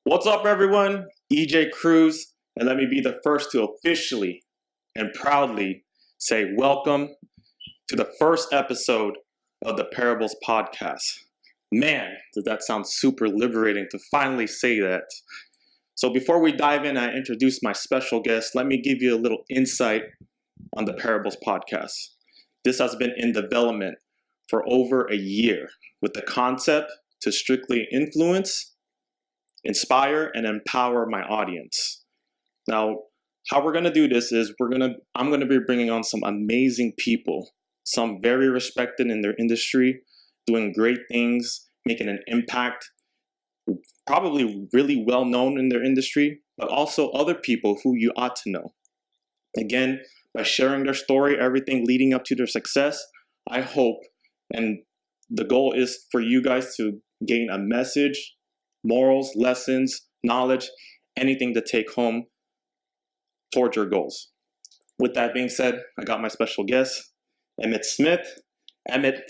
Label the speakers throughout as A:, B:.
A: What's up, everyone? Ejay Cruz, and let me be the first to officially and proudly say welcome to the first episode of the Parables podcast. Man, does that sound super liberating to finally say that. So before we dive in, I introduce my special guest. Let me give you a little insight on the Parables podcast. This has been in development for over a year with the concept to strictly influence, inspire, and empower my audience. Now, how we're going to do this is I'm going to be bringing on some amazing people, some very respected in their industry, doing great things, making an impact, probably really well known in their industry, but also other people who you ought to know. Again, by sharing their story, everything leading up to their success, I hope, and the goal is for you guys to gain a message, morals, lessons, knowledge, anything to take home towards your goals. With that being said, I got my special guest, Emmett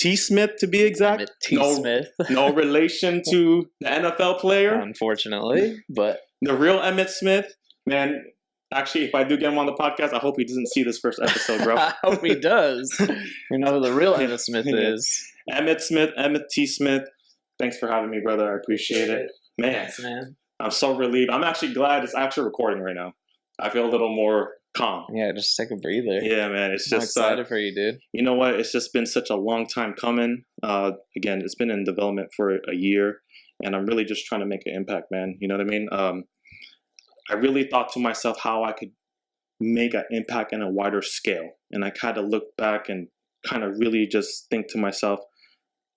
A: T. Smith to be exact.
B: Emmett T. Smith.
A: No relation to the NFL player.
B: Unfortunately, but
A: the real Emmett Smith, man. Actually, if I do get him on the podcast, I hope he doesn't see this first episode, bro.
B: I hope he does. You know who the real Emmett Smith is.
A: Emmett T. Smith. Thanks for having me, brother. I appreciate it. Man,
B: yes, man.
A: I'm so relieved. I'm actually glad it's actually recording right now. I feel a little more calm.
B: Yeah, just take a breather.
A: Yeah, man. It's
B: I'm
A: just
B: excited for you, dude.
A: You know what? It's just been such a long time coming. Again, it's been in development for a year, and I'm really just trying to make an impact, man. You know what I mean? I really thought to myself how I could make an impact on a wider scale, and I kind of look back and kind of really just think to myself,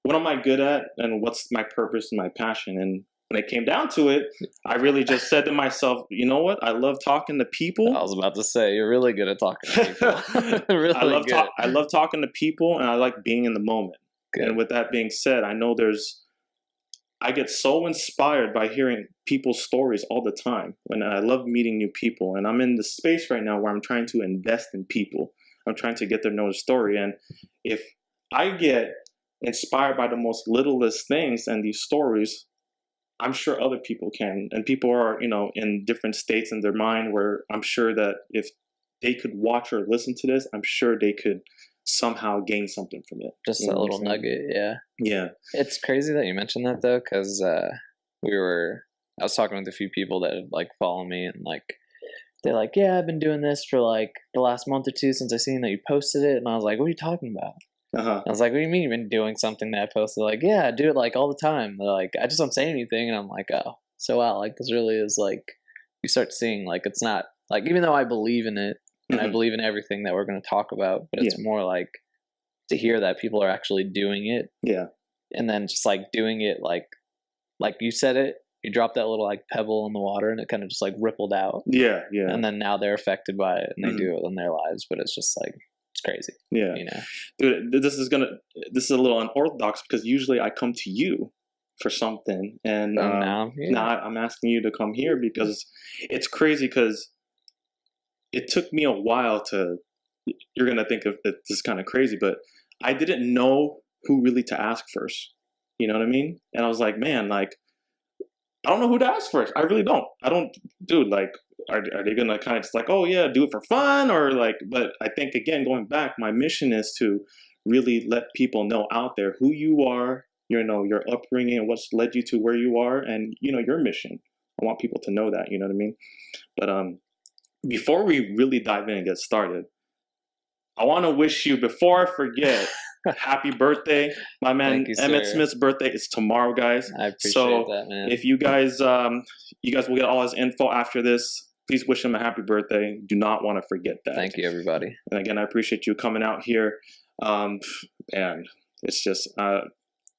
A: what am I good at, and what's my purpose and my passion? And when it came down to it, I really just said to myself, you know what? I love talking to people.
B: I was about to say, you're really good at talking to people. Really
A: I love talking to people, and I like being in the moment. Good. And with that being said, I get so inspired by hearing people's stories all the time. And I love meeting new people. And I'm in the space right now where I'm trying to invest in people. I'm trying to get to know the story. And if I get inspired by the most littlest things and these stories, I'm sure other people can. And people are, in different states in their mind where I'm sure that if they could watch or listen to this, I'm sure they could somehow gain something from it.
B: Just a little nugget, yeah.
A: Yeah.
B: It's crazy that you mentioned that, though, because I was talking with a few people that follow me, and they're like, yeah, I've been doing this for the last month or two since I seen that you posted it. And I was like, what are you talking about?
A: Uh-huh.
B: I was like, what do you mean you've been doing something that I posted? Like, yeah, I do it all the time. They're like, I just don't say anything. And I'm like, oh, so wow, this really is you start seeing it's not even though I believe in it and I believe in everything that we're going to talk about, but it's more to hear that people are actually doing it.
A: Yeah.
B: And then just doing it like you said it, you drop that little pebble in the water and it kind of just rippled out.
A: Yeah, yeah.
B: And then now they're affected by it and they do it in their lives, but it's just it's crazy.
A: Yeah. Dude, this is a little unorthodox because usually I come to you for something, and now I'm asking you to come here because it's crazy because it took me a while you're going to think of that this is kind of crazy, but I didn't know who really to ask first. You know what I mean? And I was like, man, I don't know who to ask first. I really don't. I don't, dude, are they going to kind of just oh yeah, do it for fun or but I think again, going back, my mission is to really let people know out there who you are, your upbringing and what's led you to where you are and, your mission. I want people to know that, you know what I mean? But, before we really dive in and get started, I want to wish you, before I forget, happy birthday. My man, Emmett Smith's birthday is tomorrow, guys.
B: I appreciate that, man.
A: If you guys will get all his info after this, please wish him a happy birthday. Do not want to forget that.
B: Thank you, everybody.
A: And again, I appreciate you coming out here. And it's just...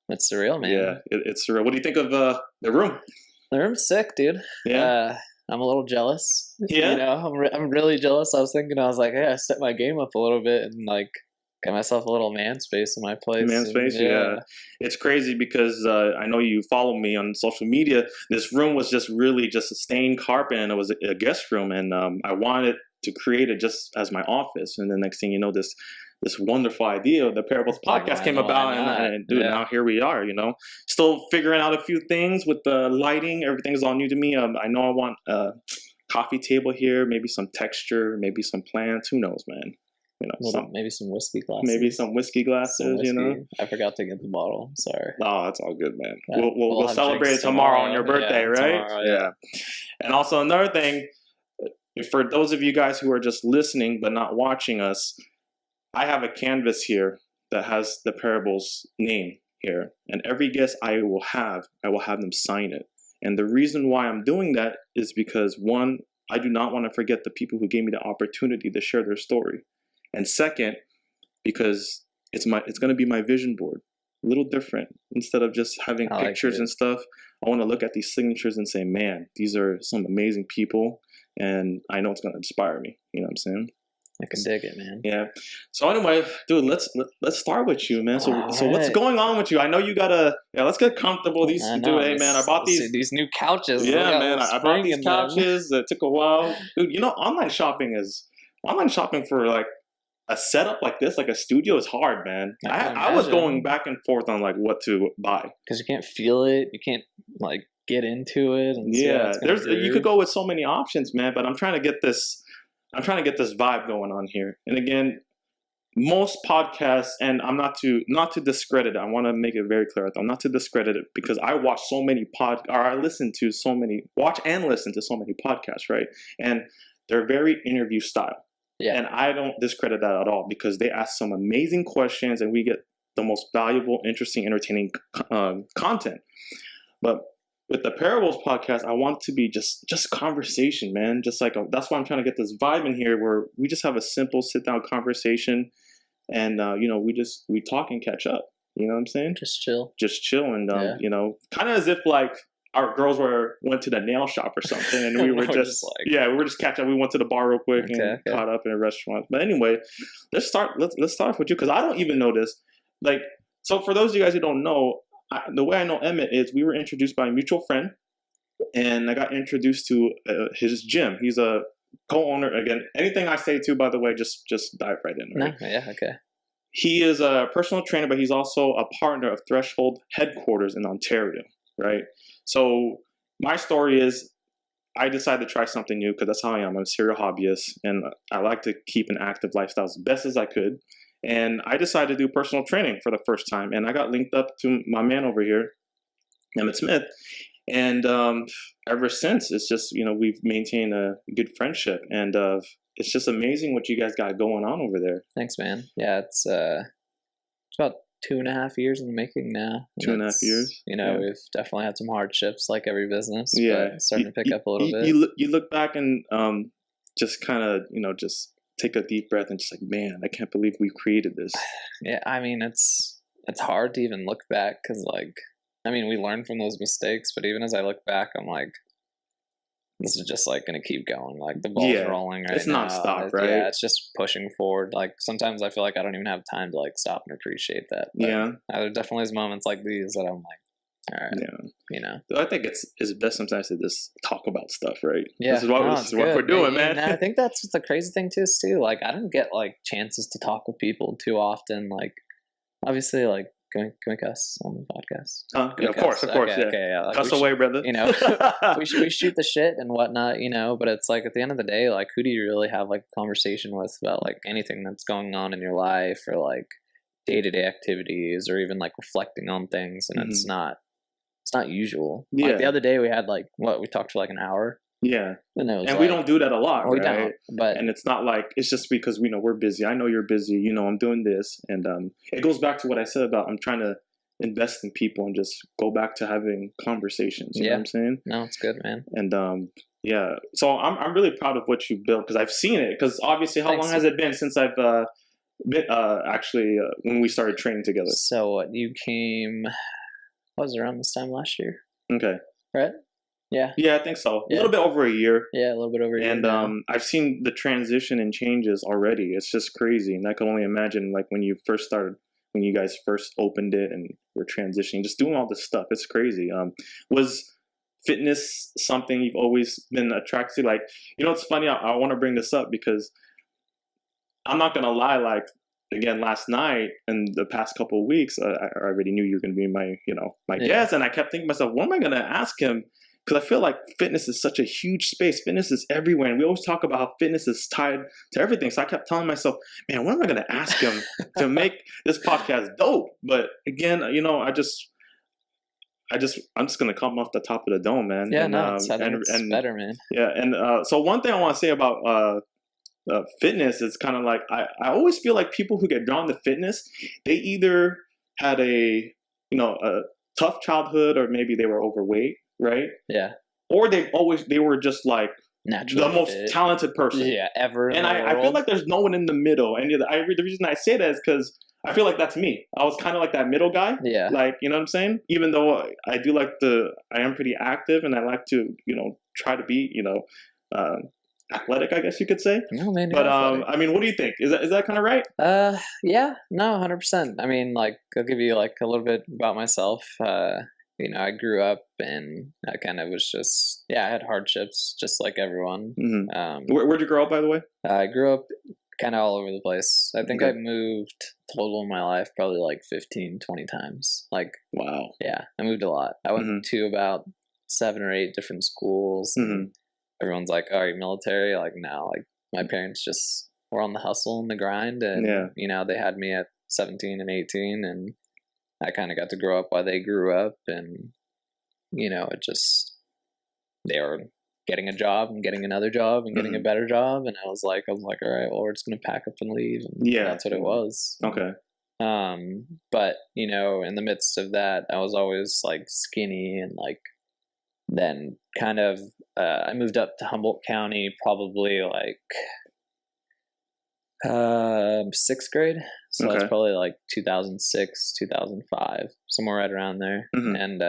B: it's surreal, man.
A: Yeah, it's surreal. What do you think of the room?
B: The room's sick, dude.
A: Yeah.
B: I'm a little jealous.
A: Yeah.
B: I'm really jealous. I was hey, I set my game up a little bit and got myself a little man space in my place.
A: Man space, yeah. It's crazy because I know you follow me on social media. This room was just really just a stained carpet, and it was a guest room, and I wanted to create it just as my office. And the next thing you know, this this wonderful idea of the Parables podcast came about, and dude, now here we are. Still figuring out a few things with the lighting. Everything's all new to me. I know I want a coffee table here, maybe some texture, maybe some plants. Who knows, man?
B: Maybe some whiskey glasses.
A: Maybe some whiskey glasses.
B: I forgot to get the bottle. Sorry.
A: Oh, that's all good, man. We'll celebrate it tomorrow on your birthday, right? Tomorrow, yeah. And also another thing, for those of you guys who are just listening but not watching us, I have a canvas here that has the Parables name here, and every guest I will have them sign it. And the reason why I'm doing that is because, one, I do not want to forget the people who gave me the opportunity to share their story. And second, because it's going to be my vision board, a little different. Instead of just having pictures and stuff, I want to look at these signatures and say, man, these are some amazing people, and I know it's going to inspire me. You know what I'm saying?
B: I can dig it, man.
A: Yeah. So anyway, dude, let's start with you, man. So what's going on with you? I know you gotta. Yeah, let's get comfortable. Hey, man, I bought these
B: new couches.
A: Yeah, man, I bought these couches. It took a while, dude. Online shopping for like a setup like this, like a studio, is hard, man. I was going back and forth on like what to buy
B: because you can't feel it, you can't like get into it. And
A: you could go with so many options, man. But I'm trying to get this vibe going on here. And again, most podcasts, and I'm not to discredit it. I want to make it very clear. I'm not to discredit it because I watch so many watch and listen to so many podcasts, right? And they're very interview style. Yeah. And I don't discredit that at all because they ask some amazing questions and we get the most valuable, interesting, entertaining content. But with the Parables podcast, I want to be just conversation, man. Just like that's why I'm trying to get this vibe in here where we just have a simple sit down conversation, and we talk and catch up. You know what I'm saying?
B: Just chill,
A: and kind of as if like our girls went to the nail shop or something, and we were just catching up. We went to the bar real quick and caught up in a restaurant. But anyway, let's start off with you because I don't even know this. Like, so for those of you guys who don't know. The way I know Emmett is we were introduced by a mutual friend, and I got introduced to his gym. He's a co-owner. Again, anything I say to, by the way, just dive right in. Right?
B: No, yeah, okay.
A: He is a personal trainer, but he's also a partner of Threshold headquarters in Ontario, right? So my story is I decided to try something new because that's how I am. I'm a serial hobbyist, and I like to keep an active lifestyle as best as I could. And I decided to do personal training for the first time. And I got linked up to my man over here, Emmett Smith. And ever since, it's just, we've maintained a good friendship. And it's just amazing what you guys got going on over there.
B: Thanks, man. Yeah, it's about 2.5 years in the making now.
A: 2.5 years?
B: We've definitely had some hardships like every business. Yeah. But it's starting to pick up a little bit.
A: You look back and just kind of, just take a deep breath and just like, man, I can't believe we created this.
B: Yeah, I mean, it's hard to even look back because, like, I mean, we learn from those mistakes, but even as I look back, I'm like, this is just like going to keep going. Like the ball's rolling right now.
A: It's not stop, right?
B: Yeah, it's just pushing forward. Like sometimes I feel like I don't even have time to like stop and appreciate that. But there definitely is moments like these that I'm like, all right,
A: I think it's best sometimes to just talk about stuff, right?
B: Yeah,
A: this is what we're doing, man.
B: And I think that's what the crazy thing too is too. Like I don't get like chances to talk with people too often. Like obviously, like can we cuss on the podcast?
A: Yeah, of course, yeah. Like, cuss away, brother.
B: We shoot the shit and whatnot, But it's like at the end of the day, like who do you really have like a conversation with about like anything that's going on in your life or like day-to-day activities or even like reflecting on things, and it's not usual. Yeah. Like the other day we had like we talked for like an hour.
A: Yeah. And we don't do that a lot, right?
B: We don't.
A: And it's not like it's just because we're busy. I know you're busy. I'm doing this, and it goes back to what I said about I'm trying to invest in people and just go back to having conversations. You know what I'm saying?
B: No, it's good, man.
A: And so I'm really proud of what you built because I've seen it. Because obviously, how long has it been since I've been when we started training together?
B: So you came. Was around this time last year.
A: Okay.
B: Right? Yeah.
A: Yeah, I think so. A little bit over a year.
B: Yeah, a little bit over a year.
A: And I've seen the transition and changes already. It's just crazy. And I can only imagine like when you guys first opened it and were transitioning, just doing all this stuff. It's crazy. Was fitness something you've always been attracted to? Like, it's funny, I want to bring this up because I'm not gonna lie, like again, last night and the past couple of weeks, I already knew you were going to be my guest, and I kept thinking to myself, what am I going to ask him? Because I feel like fitness is such a huge space. Fitness is everywhere, and we always talk about how fitness is tied to everything. So I kept telling myself, man, what am I going to ask him to make this podcast dope? But again, I'm just gonna come off the top of the dome, man.
B: Yeah,
A: and,
B: no, it's better, man.
A: Yeah, and so one thing I want to say about fitness is kind of like I always feel like people who get drawn to fitness, they either had a tough childhood, or maybe they were overweight, right?
B: Yeah.
A: Or they were just like
B: naturally
A: the most talented person,
B: ever.
A: And I feel like there's no one in the middle. And the reason I say that is because I feel like that's me. I was kind of like that middle guy.
B: Yeah.
A: Like, you know what I'm saying? Even though I do like I am pretty active, and I like to, try to be, athletic, I guess you could say.
B: No, man.
A: But I mean, what do you think? Is that kind of right?
B: Yeah, no, 100%. I mean, like, I'll give you like a little bit about myself. I grew up, and I kind of was just, I had hardships just like everyone.
A: Mm-hmm. Where'd you grow up, by the way?
B: I grew up kind of all over the place. I think I moved total in my life probably like 15, 20 times. Like,
A: wow.
B: Yeah, I moved a lot. I went to about 7 or 8 different schools. And everyone's like, oh, are you military? Like, no, like my parents just were on the hustle and the grind. And, they had me at 17 and 18, and I kind of got to grow up while they grew up. And, they were getting a job and getting another job and getting a better job. And I was like, all right, well, we're just going to pack up and leave. And that's what it was.
A: Okay.
B: But, in the midst of that, I was always like skinny, and like, then kind of, I moved up to Humboldt County probably like, 6th grade. So that's probably like 2006, 2005, somewhere right around there. And,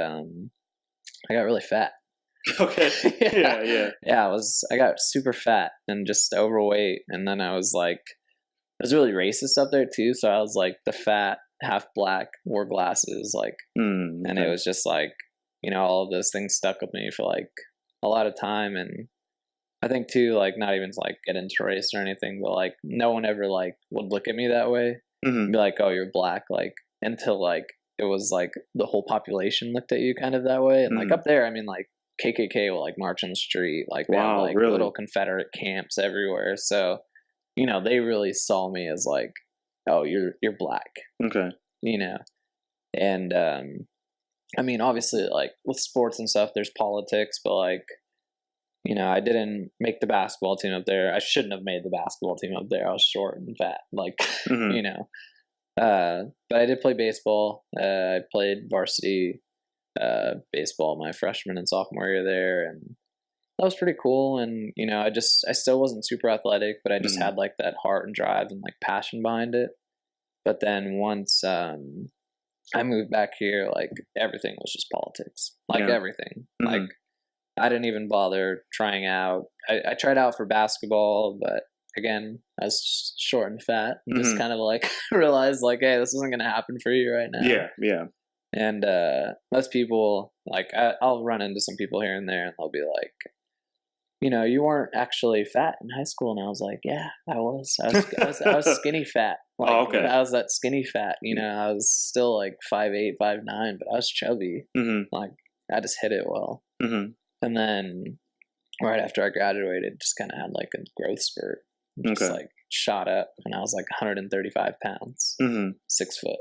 B: I got really fat.
A: Okay. Yeah.
B: I got super fat and just overweight. And then I was like, it was really racist up there too. So I was like the fat, half black, wore glasses, like, and it was just like, all of those things stuck with me for like a lot of time. And I think too, like, not even to like get into race or anything, but like no one ever like would look at me that way. Be like, oh, you're black, like, until like it was like the whole population looked at you kind of that way. And like up there, I mean, like, KKK will like march on the street, like they have like
A: really?
B: little Confederate camps everywhere. So, they really saw me as like, oh, you're black.
A: Okay.
B: And I mean, obviously, like with sports and stuff, there's politics, but like, I didn't make the basketball team up there. I shouldn't have made the basketball team up there. I was short and fat, like, but I did play baseball. I played varsity baseball my freshman and sophomore year there, and that was pretty cool. And I still wasn't super athletic, but I just had like that heart and drive and like passion behind it. But then once I moved back here, like everything was just politics, like everything. Like I didn't even bother trying out. I tried out for basketball, but again, I was just short and fat, and just kind of like realized like, hey, this isn't gonna happen for you right now.
A: Yeah.
B: And most people, like, I'll run into some people here and there, and they'll be like, you weren't actually fat in high school. And I was like, yeah, I was. I was skinny fat. Like,
A: okay.
B: I was that skinny fat. I was still like 5'8", 5'9", but I was chubby. Like, I just hit it well. And then right after I graduated, just kind of had like a growth spurt. Just like shot up, and I was like 135 pounds, 6 foot.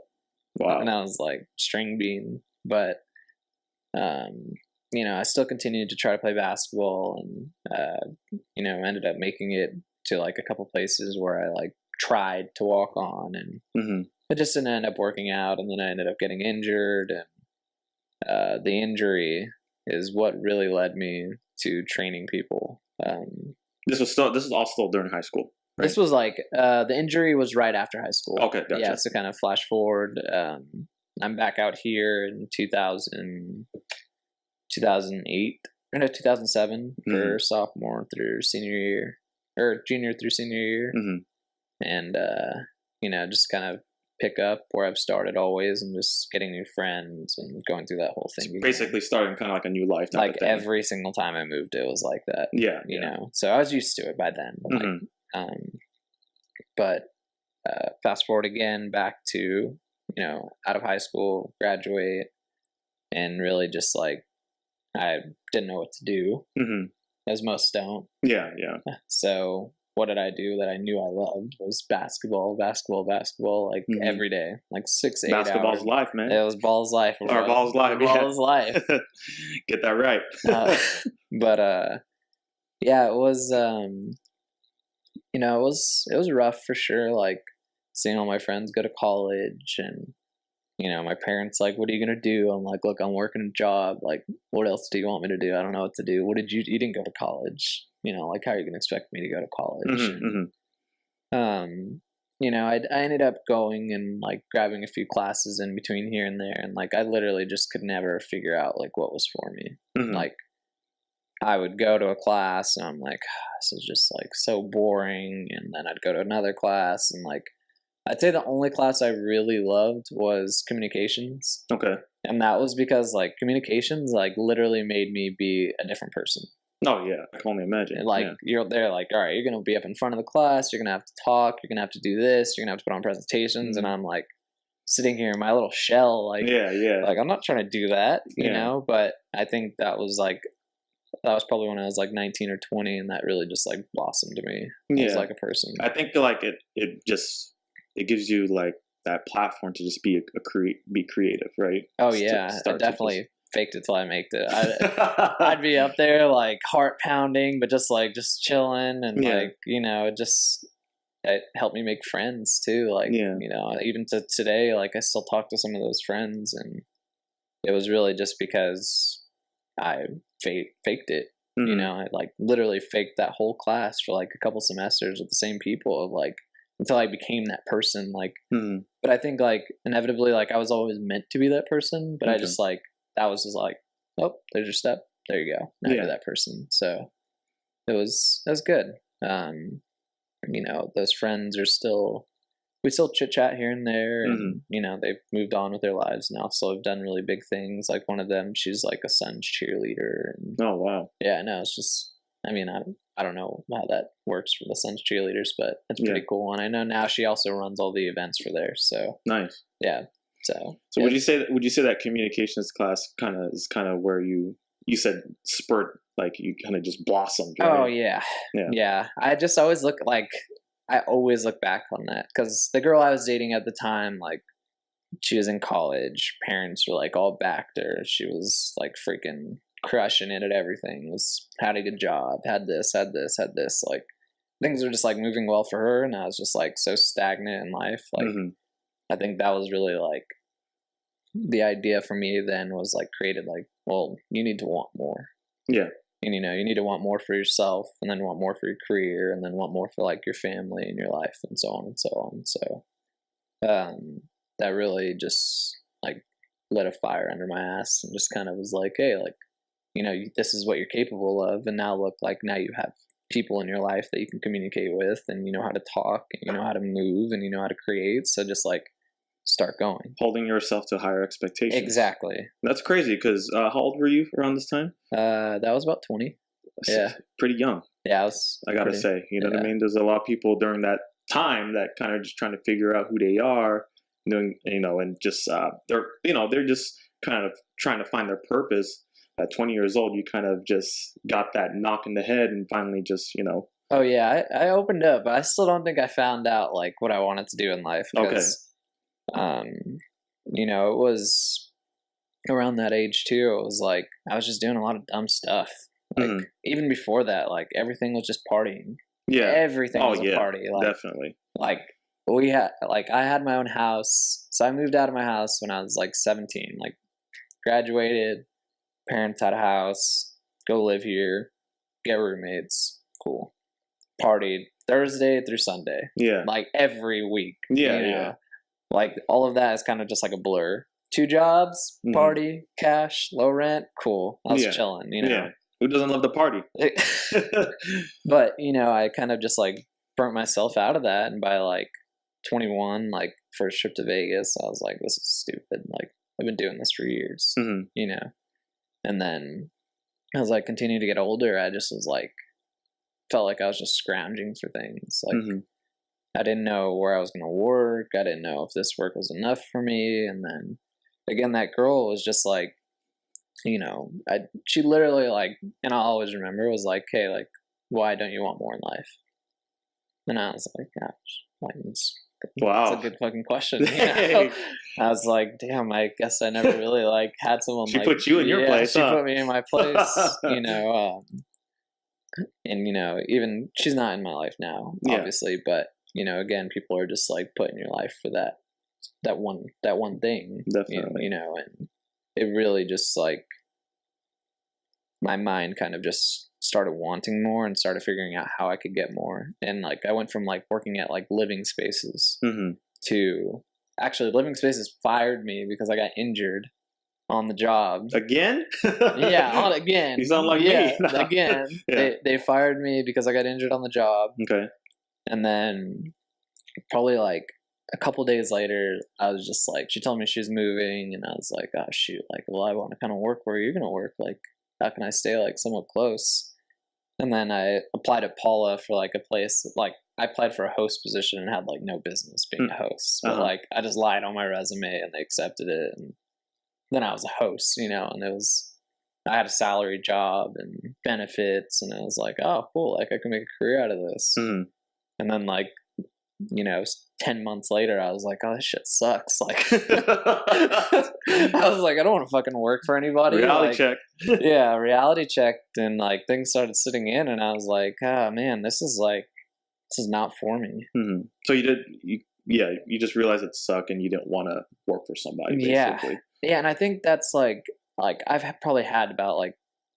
A: Wow.
B: And I was like string bean, but I still continued to try to play basketball, and ended up making it to like a couple places where I like tried to walk on, and it just didn't end up working out. And then I ended up getting injured, and the injury is what really led me to training people.
A: This is all still during high school. Right? This
B: was like the injury was right after high school.
A: Okay, gotcha.
B: Yeah, so kind of flash forward. I'm back out here in 2008 or no, 2007 for sophomore through senior year, or junior through senior year, and just kind of pick up where I've started always, and just getting new friends and going through that whole thing.
A: Basically starting kind of like a new life.
B: Like every single time I moved, it was like that.
A: Yeah.
B: So I was used to it by then. But fast forward again back to, out of high school, graduate, and really just like, I didn't know what to do, as most don't.
A: Yeah.
B: So what did I do that I knew I loved was basketball, like every day, like 6, 8
A: Basketball's
B: hours.
A: life, man.
B: It was ball's life.
A: Or ball's life.
B: Ball's life.
A: Get that right.
B: But yeah, it was it was rough for sure. Like seeing all my friends go to college, and my parents like, "What are you gonna do?" I'm like, "Look, I'm working a job. Like, what else do you want me to do? I don't know what to do. What did you didn't go to college? Like, how are you gonna expect me to go to college?" I ended up going and like grabbing a few classes in between here and there, and like I literally just could never figure out like what was for me. Like I would go to a class and I'm like, this is just like so boring, and then I'd go to another class, and like I'd say the only class I really loved was communications.
A: Okay.
B: And that was because like communications like literally made me be a different person.
A: Oh yeah, I can only imagine.
B: Like you're there, like, all right, you're gonna be up in front of the class, you're gonna have to talk, you're gonna have to do this, you're gonna have to put on presentations, and I'm like sitting here in my little shell, like like I'm not trying to do that, you know. But I think that was probably when I was like 19 or 20, and that really just like blossomed me as like a person.
A: I think like it gives you like that platform to just be be creative, right?
B: Oh yeah, I definitely faked it till I made it. I'd be up there like heart pounding, but just chilling, and like it helped me make friends too. Like even to today, like I still talk to some of those friends, and it was really just because I faked it. I like literally faked that whole class for like a couple semesters with the same people of like until I became that person. Like, but I think like inevitably, like I was always meant to be that person, but I just like that was just like, oh, there's your step. There you go. Now you're that person. So it was good. Those friends are we still chit chat here and there, and they've moved on with their lives now, so have done really big things. Like one of them, she's like a Suns cheerleader. And,
A: oh wow!
B: Yeah, no, it's just. I mean, I don't know how that works for the Suns cheerleaders, but it's pretty cool. And I know now she also runs all the events for there. So
A: nice.
B: Yeah. So
A: would you say that communications class is kind of where you said spurt, like you kind of just blossomed? Right?
B: Oh yeah. I just always look back on that because the girl I was dating at the time, like she was in college, parents were like all backed her. She was like freaking crushing it at everything. Had a good job, had this, like things were just like moving well for her, and I was just like so stagnant in life. Like I think that was really like the idea for me then was like created like, well, you need to want more. Yeah. And you need to want more for yourself, and then want more for your career, and then want more for like your family and your life, and so on and so on. So that really just like lit a fire under my ass, and just kind of was like, hey, like this is what you're capable of, and now look, like now you have people in your life that you can communicate with, and you know how to talk, and you know how to move, and you know how to create. So just like start going, holding yourself to higher expectations. Exactly. That's crazy because how old were you around this time? That was about 20. Yeah, pretty young. Yeah, I gotta say, what I mean. There's a lot of people during that time that kind of just trying to figure out who they are, doing and just they're just kind of trying to find their purpose. At 20 years old, you kind of just got that knock in the head and finally just, Oh, yeah. I opened up, but I still don't think I found out, like, what I wanted to do in life. Because, it was around that age, too. It was like, I was just doing a lot of dumb stuff. Like, even before that, like, everything was just partying. Yeah. Everything was a party. Like, definitely. Like, I had my own house. So I moved out of my house when I was, like, 17. Like, graduated. Parents had a house, go live here, get roommates, cool. Partied Thursday through Sunday. Yeah. Like every week. Yeah, yeah. Like all of that is kind of just like a blur. 2 jobs, party, cash, low rent, cool. I was chilling, Yeah. Who doesn't love the party? But, I kind of just like burnt myself out of that. And by like 21, like first trip to Vegas, I was like, this is stupid. Like I've been doing this for years, And then as I continued to get older, I just was like, felt like I was just scrounging for things. Like I didn't know where I was going to work. I didn't know if this work was enough for me. And then again, that girl was just like, you know, she literally like, and I'll always remember, was like, hey, like, why don't you want more in life? And I was like, gosh, like,
A: wow,
B: that's a good fucking question. You know? I was like, damn, I guess I never really like had someone
A: she
B: like,
A: put you in your place.
B: She put me in my place, you know, and you know, even she's not in my life now, obviously, but you know, again, people are just like put in your life for that one thing.
A: Definitely.
B: You know, and it really just like my mind kind of just started wanting more and started figuring out how I could get more. And like I went from like working at like Living Spaces to actually Living Spaces fired me because I got injured on the job
A: again.
B: Again.
A: You sound like me.
B: Again. They fired me because I got injured on the job.
A: Okay.
B: And then probably like a couple days later, I was just like, she told me she was moving, and I was like, oh shoot, like, well, I want to kind of work where you're gonna work. Like, how can I stay like somewhat close? And then I applied at Paula for like a place, like I applied for a host position and had like no business being a host, but like I just lied on my resume and they accepted it. And then I was a host, you know, and I had a salary job and benefits, and I was like, oh, cool, like I can make a career out of this. And then like, you know, 10 months later, I was like, oh, this shit sucks. Like, I was like, I don't want to fucking work for anybody.
A: Reality
B: like,
A: check.
B: Yeah, reality checked, and like things started sitting in, and I was like, oh man, this is not for me.
A: So you just realized it sucked and you didn't want to work for somebody, basically.
B: Yeah, and I think that's like I've probably had about like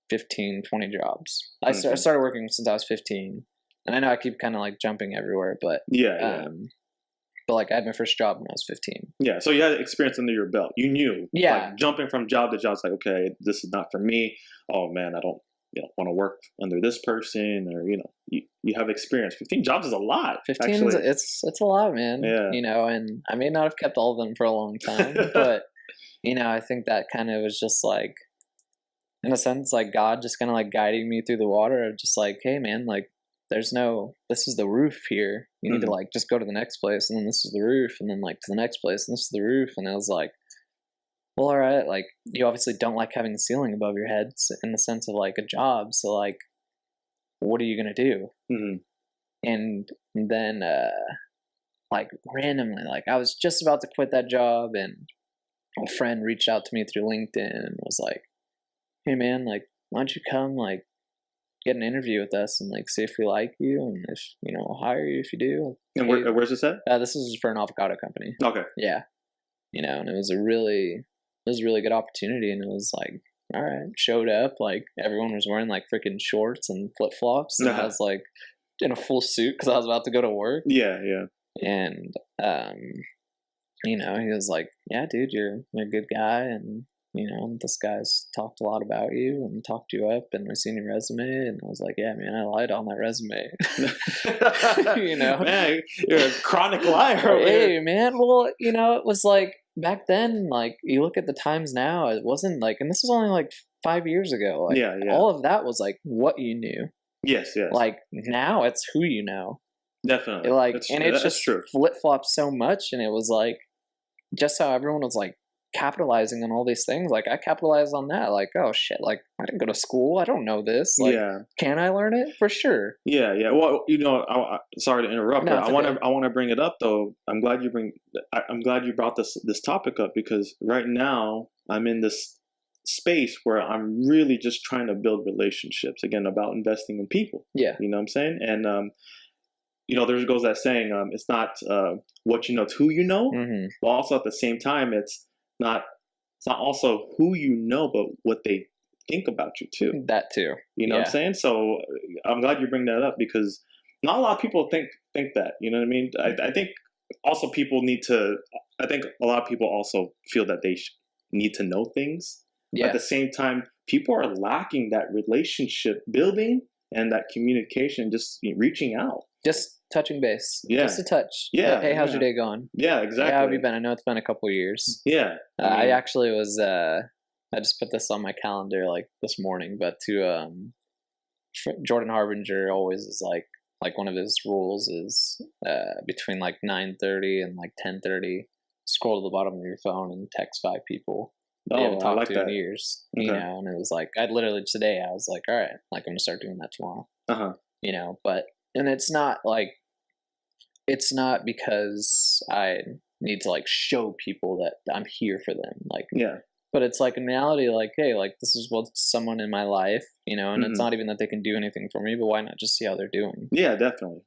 B: 15, 20 jobs. I started working since I was 15. And I know I keep kind of like jumping everywhere, but but like I had my first job when I was 15. Yeah,
A: so you had experience under your belt. You knew. Like, jumping from job to job, it's like, okay, this is not for me. Oh man, I don't want to work under this person, or you have experience. 15 jobs is a lot.
B: 15 actually. It's a lot, man. Yeah. You know, and I may not have kept all of them for a long time, but you know, I think that kind of was just like, in a sense, like God just kind of like guiding me through the water of just like, hey man, like this is the roof here. You need to like just go to the next place, and then this is the roof, and then like to the next place, and this is the roof. And I was like, well, all right, like you obviously don't like having the ceiling above your head in the sense of like a job. So like, what are you gonna do? And then like randomly, like I was just about to quit that job, and a friend reached out to me through LinkedIn and was like, hey man, like why don't you come like get an interview with us and like see if we like you, and if we'll hire you if you do.
A: And where's this at?
B: This is for an avocado company.
A: Okay.
B: Yeah. And it was a really good opportunity, and it was like, all right, showed up, like everyone was wearing like freaking shorts and flip flops, and I was like in a full suit because I was about to go to work.
A: Yeah.
B: And he was like, yeah, dude, you're a good guy, and this guy's talked a lot about you and talked you up, and I've seen your resume, and I was like, yeah, man, I lied on that resume.
A: Man, you're a chronic liar.
B: Hey, man, well, it was like back then, like you look at the times now, it wasn't like, and this was only like 5 years ago. Like, all of that was like what you knew.
A: Yes.
B: Like now it's who you know.
A: Definitely.
B: Like, it's just flip flopped so much, and it was like just how everyone was like capitalizing on all these things. Like I capitalized on that. Like, oh shit, like I didn't go to school, I don't know this. Like, can I learn it? For sure.
A: Yeah. Well, sorry to interrupt, but I want to bring it up though. I'm glad you brought this topic up, because right now I'm in this space where I'm really just trying to build relationships again, about investing in people. Yeah. You know what I'm saying? And there goes that saying, it's not what you know, it's who you know. But also at the same time, it's not also who you know, but what they think about you too.
B: That too.
A: You know what I'm saying? So I'm glad you bring that up, because not a lot of people think that. You know what I mean? I think also people need to. I think a lot of people also feel that they need to know things. Yeah. At the same time, people are lacking that relationship building and that communication, just reaching out.
B: Just touching base.
A: Yeah.
B: Just a touch.
A: Yeah.
B: Like, hey, how's your day going?
A: Yeah, exactly.
B: How have you been? I know it's been a couple of years.
A: Yeah.
B: I actually was, I just put this on my calendar like this morning, but to Jordan Harbinger always is like, like one of his rules is between like 9:30 and like 10:30, scroll to the bottom of your phone and text 5 people you haven't talked
A: like
B: to
A: that.
B: in years.
A: Okay.
B: You know, and it was like I literally today I was like, all right, like I'm gonna start doing that tomorrow. You know, but and it's not because I need to like show people that I'm here for them, like but it's like in reality, like, hey, like this is what's someone in my life, you know, and it's not even that they can do anything for me, but why not just see how they're doing?
A: Yeah, definitely.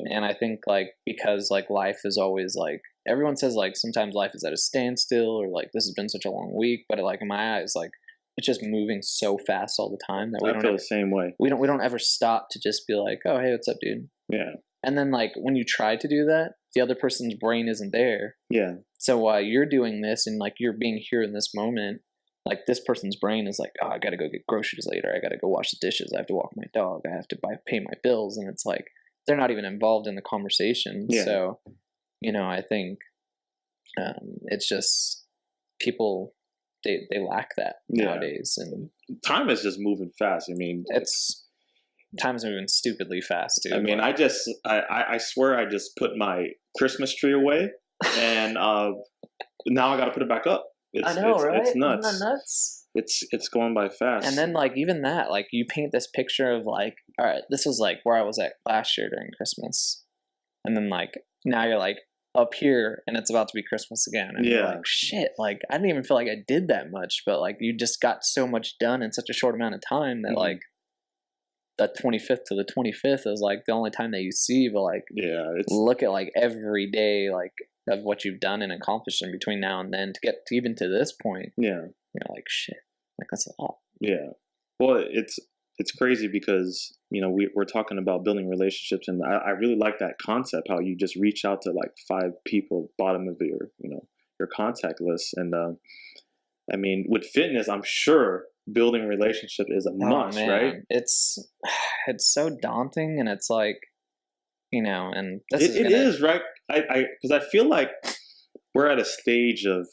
B: And I think like because like life is always like everyone says like sometimes life is at a standstill or like this has been such a long week, but like in my eyes, like it's just moving so fast all the time that we don't
A: feel the same way.
B: We don't ever stop to just be like, oh hey, what's up, dude?
A: Yeah.
B: And then like when you try to do that, the other person's brain isn't there.
A: Yeah.
B: So while you're doing this and like you're being here in this moment, like this person's brain is like, oh, I gotta go get groceries later. I gotta go wash the dishes. I have to walk my dog. I have to pay my bills. And it's like they're not even involved in the conversation.
A: Yeah.
B: So, you know, I think it's just people they lack that nowadays. And
A: time is just moving fast. I mean,
B: time's moving stupidly fast, dude.
A: I mean, I swear I just put my Christmas tree away, and now I got to put it back up.
B: I know, right?
A: It's nuts.
B: Isn't that nuts?
A: It's going by fast.
B: And then like even that, like you paint this picture of like, all right, this was like where I was at last year during Christmas, and then like now you're like up here, and it's about to be Christmas again, and you're like, shit, like I didn't even feel like I did that much, but like you just got so much done in such a short amount of time that like. The 25th to the 25th is like the only time that you see, but like look at like every day like of what you've done and accomplished in between now and then to get to even to this point. You're like, shit, like that's a lot.
A: Well, it's crazy because you know we're talking about building relationships, and I really like that concept, how you just reach out to like 5 people bottom of your contact list. And I mean, with fitness, I'm sure building a relationship is a must, right?
B: It's so daunting, and it's like, you know, and this
A: it is right. Because I feel like we're at a stage of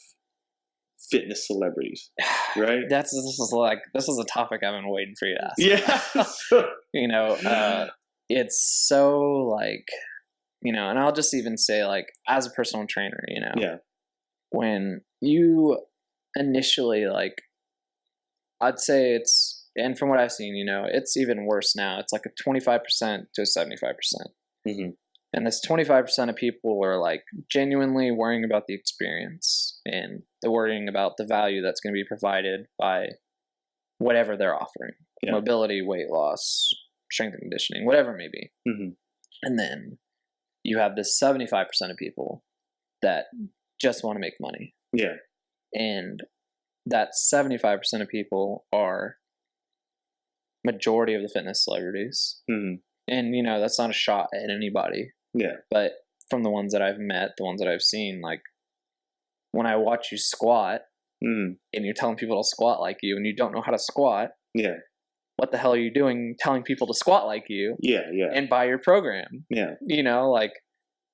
A: fitness celebrities, right?
B: This is a topic I've been waiting for you to ask.
A: Yeah.
B: You know, it's so like, you know, and I'll just even say like as a personal trainer, you know, when you initially like. I'd say and from what I've seen, you know, it's even worse now. It's like a 25% to a 75%. And this 25% of people are like genuinely worrying about the experience, and they're worrying about the value that's going to be provided by whatever they're offering. Mobility, weight loss, strength and conditioning, whatever it may be. And then you have this 75% of people that just want to make money. And that 75% of people are majority of the fitness celebrities. And, you know, that's not a shot at anybody. But from the ones that I've met, the ones that I've seen, like when I watch you squat and you're telling people to squat like you and you don't know how to squat. What the hell are you doing telling people to squat like you? And buy your program. You know, like,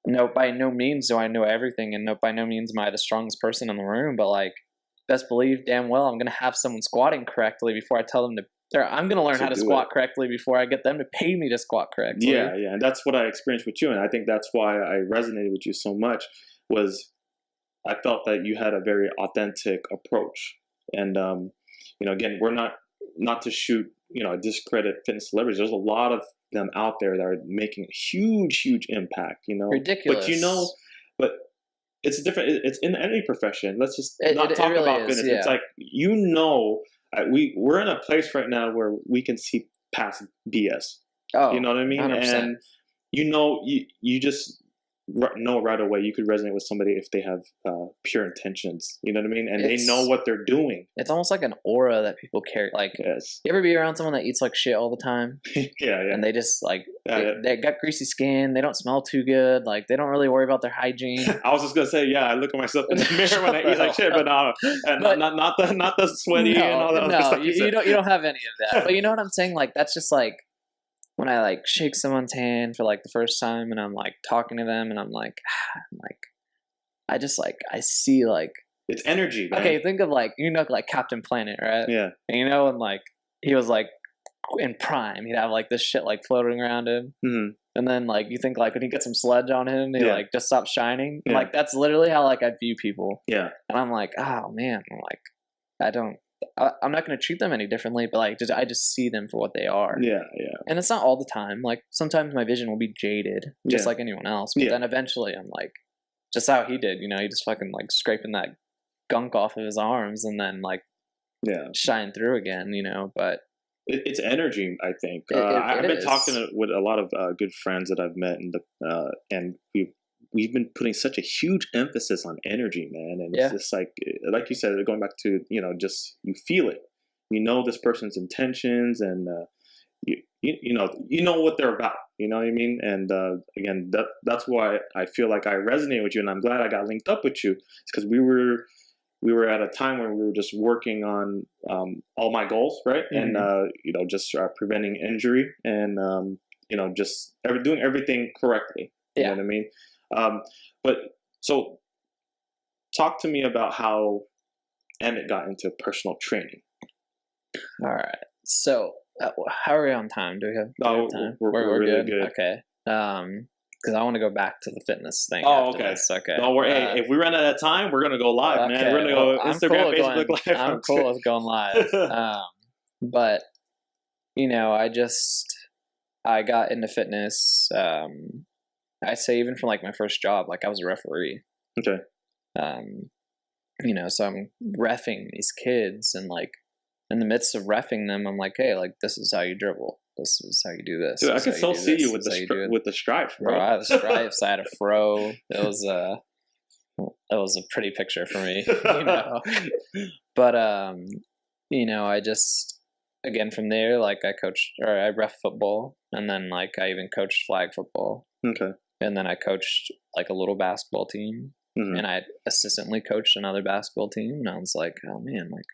B: no, by no means do I know everything, and by no means am I the strongest person in the room, but like, best believe damn well I'm going to have someone squatting correctly before I tell them I'm going to learn how to squat correctly before I get them to pay me to squat correctly.
A: And that's what I experienced with you, and I think that's why I resonated with you so much, was I felt that you had a very authentic approach. And you know, again, we're not to shoot, you know, discredit fitness celebrities. There's a lot of them out there that are making a huge impact, you know.
B: Ridiculous.
A: But you know, it's different. It's in any profession. Let's just not talk really about fitness. It's like, you know, we're in a place right now where we can see past BS. You know what I mean? 100%. And you know, you just know right away. You could resonate with somebody if they have pure intentions. You know what I mean? And they know what they're doing.
B: It's almost like an aura that people carry. Like, you ever be around someone that eats like shit all the time? And they just like they got greasy skin. They don't smell too good. Like, they don't really worry about their hygiene.
A: I was just gonna say, I look at myself in the mirror when I eat like shit, but not the sweaty and all that other stuff.
B: You don't have any of that. But you know what I'm saying? Like, that's just like. When I like shake someone's hand for like the first time and I'm like talking to them and I'm like, I just like, I see like.
A: It's energy, man.
B: Okay, think of like, you know, like Captain Planet, right? And you know, and like, he was like in prime, he'd have like this shit like floating around him. And then like you think like when he gets some sledge on him, he like just stops shining.
A: Yeah.
B: Like that's literally how like I view people.
A: Yeah.
B: And I'm like, oh man, I'm like, I'm not going to treat them any differently, but like I just see them for what they are.
A: Yeah.
B: And it's not all the time. Like sometimes my vision will be jaded, just like anyone else. But then eventually I'm like, just how he did, he just fucking like scraping that gunk off of his arms and then like shine through again, but
A: it's energy, I think. I've been talking with a lot of good friends that I've met, and we've been putting such a huge emphasis on energy, man. And it's just like you said, going back to just you feel it, this person's intentions, and you know what they're about. You know what I mean? And again, that's why I feel like I resonate with you, and I'm glad I got linked up with you. It's because we were at a time when we were just working on all my goals, right? Mm-hmm. And just preventing injury, and just doing everything correctly. You know what I mean? But so talk to me about how Emmett got into personal training.
B: All right. So how are we on time? Do we have time? We're really good. Okay. Because I want to go back to the fitness thing.
A: Oh, okay.
B: This. Okay.
A: No, hey, if we run out of time, we're gonna go live, man. We're gonna go Instagram, Facebook Live.
B: I'm cool with going live. But I got into fitness. I say even from like my first job, like I was a referee.
A: Okay.
B: So I'm reffing these kids, and like in the midst of reffing them, I'm like, hey, like this is how you dribble. This is how you do this.
A: Dude, I can still see you with the stripes, bro.
B: I had the stripes. I had a fro. It was a pretty picture for me, But I just again from there, like I ref football, and then like I even coached flag football.
A: Okay.
B: And then I coached like a little basketball team, and I assistantly coached another basketball team. And I was like, oh man, like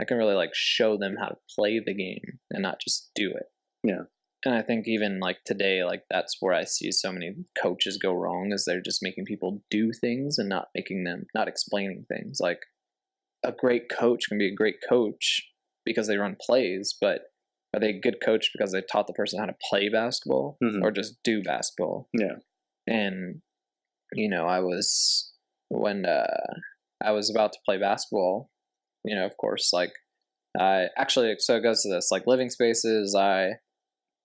B: I can really like show them how to play the game and not just do it.
A: Yeah.
B: And I think even like today, like that's where I see so many coaches go wrong, is they're just making people do things and not explaining things. Like a great coach can be a great coach because they run plays, but are they a good coach because they taught the person how to play basketball or just do basketball?
A: Yeah.
B: And, when I was about to play basketball, of course, like so it goes to this, like living spaces, I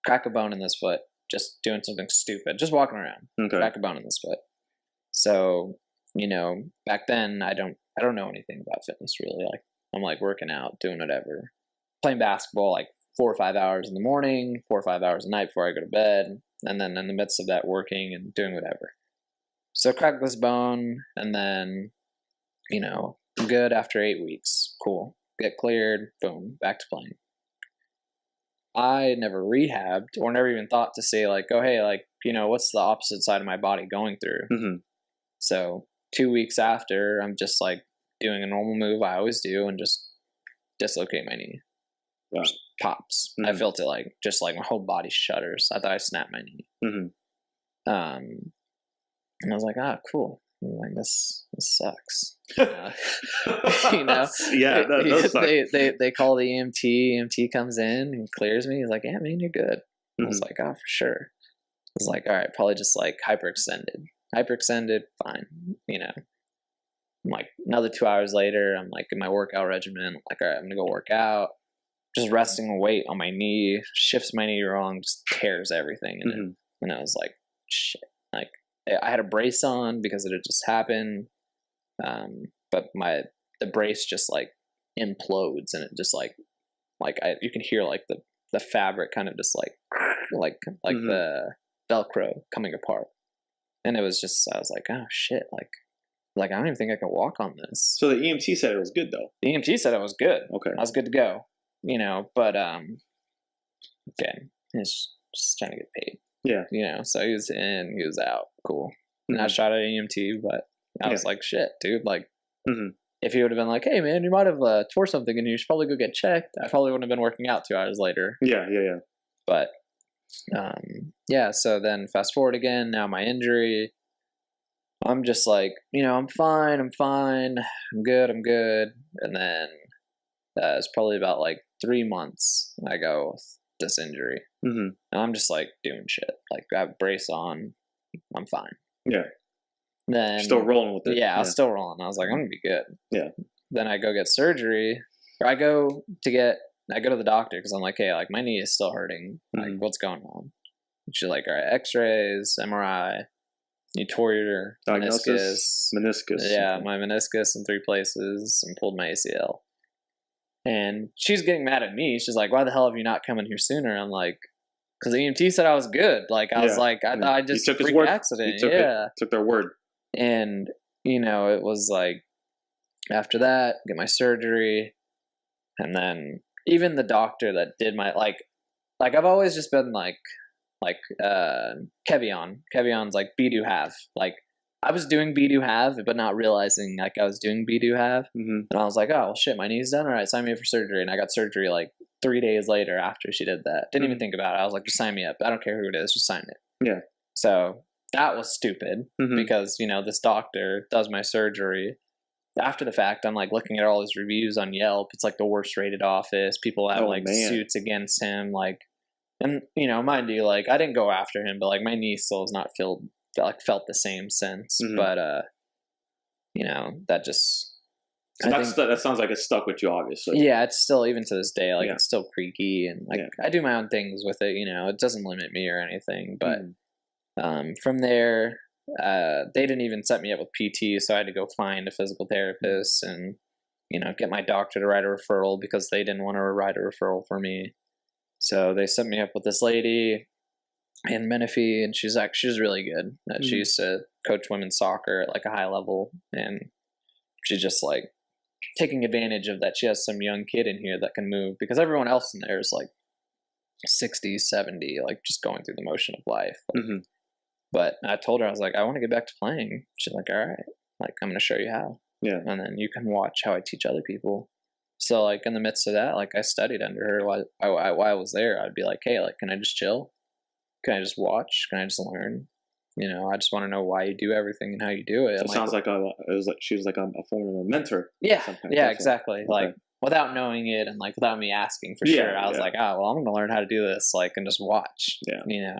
B: crack a bone in this foot, just doing something stupid, just walking around, crack a bone in this foot. So, back then I don't know anything about fitness really. Like I'm like working out, doing whatever, playing basketball, like 4 or 5 hours in the morning, 4 or 5 hours a night before I go to bed. And then in the midst of that, working and doing whatever. So crack this bone, and then, I'm good after 8 weeks. Cool. Get cleared. Boom. Back to playing. I never rehabbed or never even thought to say like, oh, hey, like, what's the opposite side of my body going through?
A: Mm-hmm.
B: So 2 weeks after, I'm just like doing a normal move I always do and just dislocate my knee.
A: Wow.
B: Just pops. I felt it like my whole body shudders. I thought I snapped my knee. And I was like, cool. I'm like this sucks.
A: Yeah, that does suck.
B: They call the EMT. EMT comes in and clears me. He's like, yeah, man, you're good. I was like, oh, for sure. I was like, all right, probably just like hyperextended, fine. I'm like another 2 hours later, I'm like in my workout regimen. I'm like, all right, I'm gonna go work out. Just resting a weight on my knee, shifts my knee wrong, just tears everything in it. And I was like, shit. Like I had a brace on because it had just happened, but the brace just like implodes, and it just like you can hear like the fabric kind of just like the Velcro coming apart, and it was just, I was like, oh shit, like I don't even think I can walk on this.
A: So the EMT said it was good though.
B: The EMT said it was good.
A: Okay,
B: I was good to go. But again, he's just trying to get paid.
A: Yeah.
B: So he was in, he was out. Cool. And I shot at EMT, but I was like, shit, dude. Like, if he would have been like, hey, man, you might have tore something and you should probably go get checked, I probably wouldn't have been working out 2 hours later.
A: Yeah.
B: But, so then fast forward again, now my injury, I'm just like, I'm fine. I'm good. And then it's probably about like 3 months. I go, this injury.
A: Mm-hmm.
B: And I'm just like doing shit. Like I have a brace on, I'm fine.
A: Yeah.
B: Then
A: You're still rolling with it.
B: Yeah, I was still rolling. I was like, I'm gonna be good.
A: Yeah.
B: Then I go get surgery, or I go to the doctor because I'm like, hey, like my knee is still hurting. Like, what's going on? And she's like, all right, X-rays, MRI. You tore your
A: meniscus.
B: Yeah, my meniscus in 3 places and pulled my ACL. And she's getting mad at me. She's like, why the hell have you not come in here sooner? I'm like, because the EMT said I was good. Like, I was like, I thought I just
A: took his
B: freak
A: word.
B: accident.
A: Took their word.
B: And, it was like, after that, get my surgery. And then even the doctor that did my, like I've always just been like Kevion. Kevion's like be do have. Like I was doing be do have, but not realizing like I was doing be do have. And I was like, oh well, shit, my knee's done. All right, sign me up for surgery. And I got surgery like 3 days later after she did that. Didn't even think about it. I was like, just sign me up. I don't care who it is, just sign it.
A: Yeah.
B: So that was stupid because this doctor does my surgery. After the fact, I'm like looking at all his reviews on Yelp. It's like the worst rated office. People have suits against him. Like, and mind you, like I didn't go after him, but like my knee still has not felt the same since. But that just
A: that sounds like it stuck with you, obviously.
B: Yeah, it's still, even to this day, like it's still creaky, and like I do my own things with it. It doesn't limit me or anything. But from there, they didn't even set me up with PT, so I had to go find a physical therapist and get my doctor to write a referral because they didn't want to write a referral for me. So they set me up with this lady in Menifee, and she's really good. She used to coach women's soccer at like a high level, and she's just like taking advantage of that she has some young kid in here that can move, because everyone else in there is like 60, 70, like just going through the motion of life. But I told her, I was like, I want to get back to playing. She's like, all right, like I'm going to show you how.
A: Yeah.
B: And then you can watch how I teach other people. So like in the midst of that, like I studied under her while I was there. I'd be like, hey, like, can I just chill? Can I just watch? Can I just learn? I just want to know why you do everything and how you do it.
A: So it sounds like she was like a form of a mentor.
B: Yeah, exactly. Okay. Like without knowing it and like without me asking for sure, I was like, oh, well, I'm going to learn how to do this, like, and just watch. Yeah.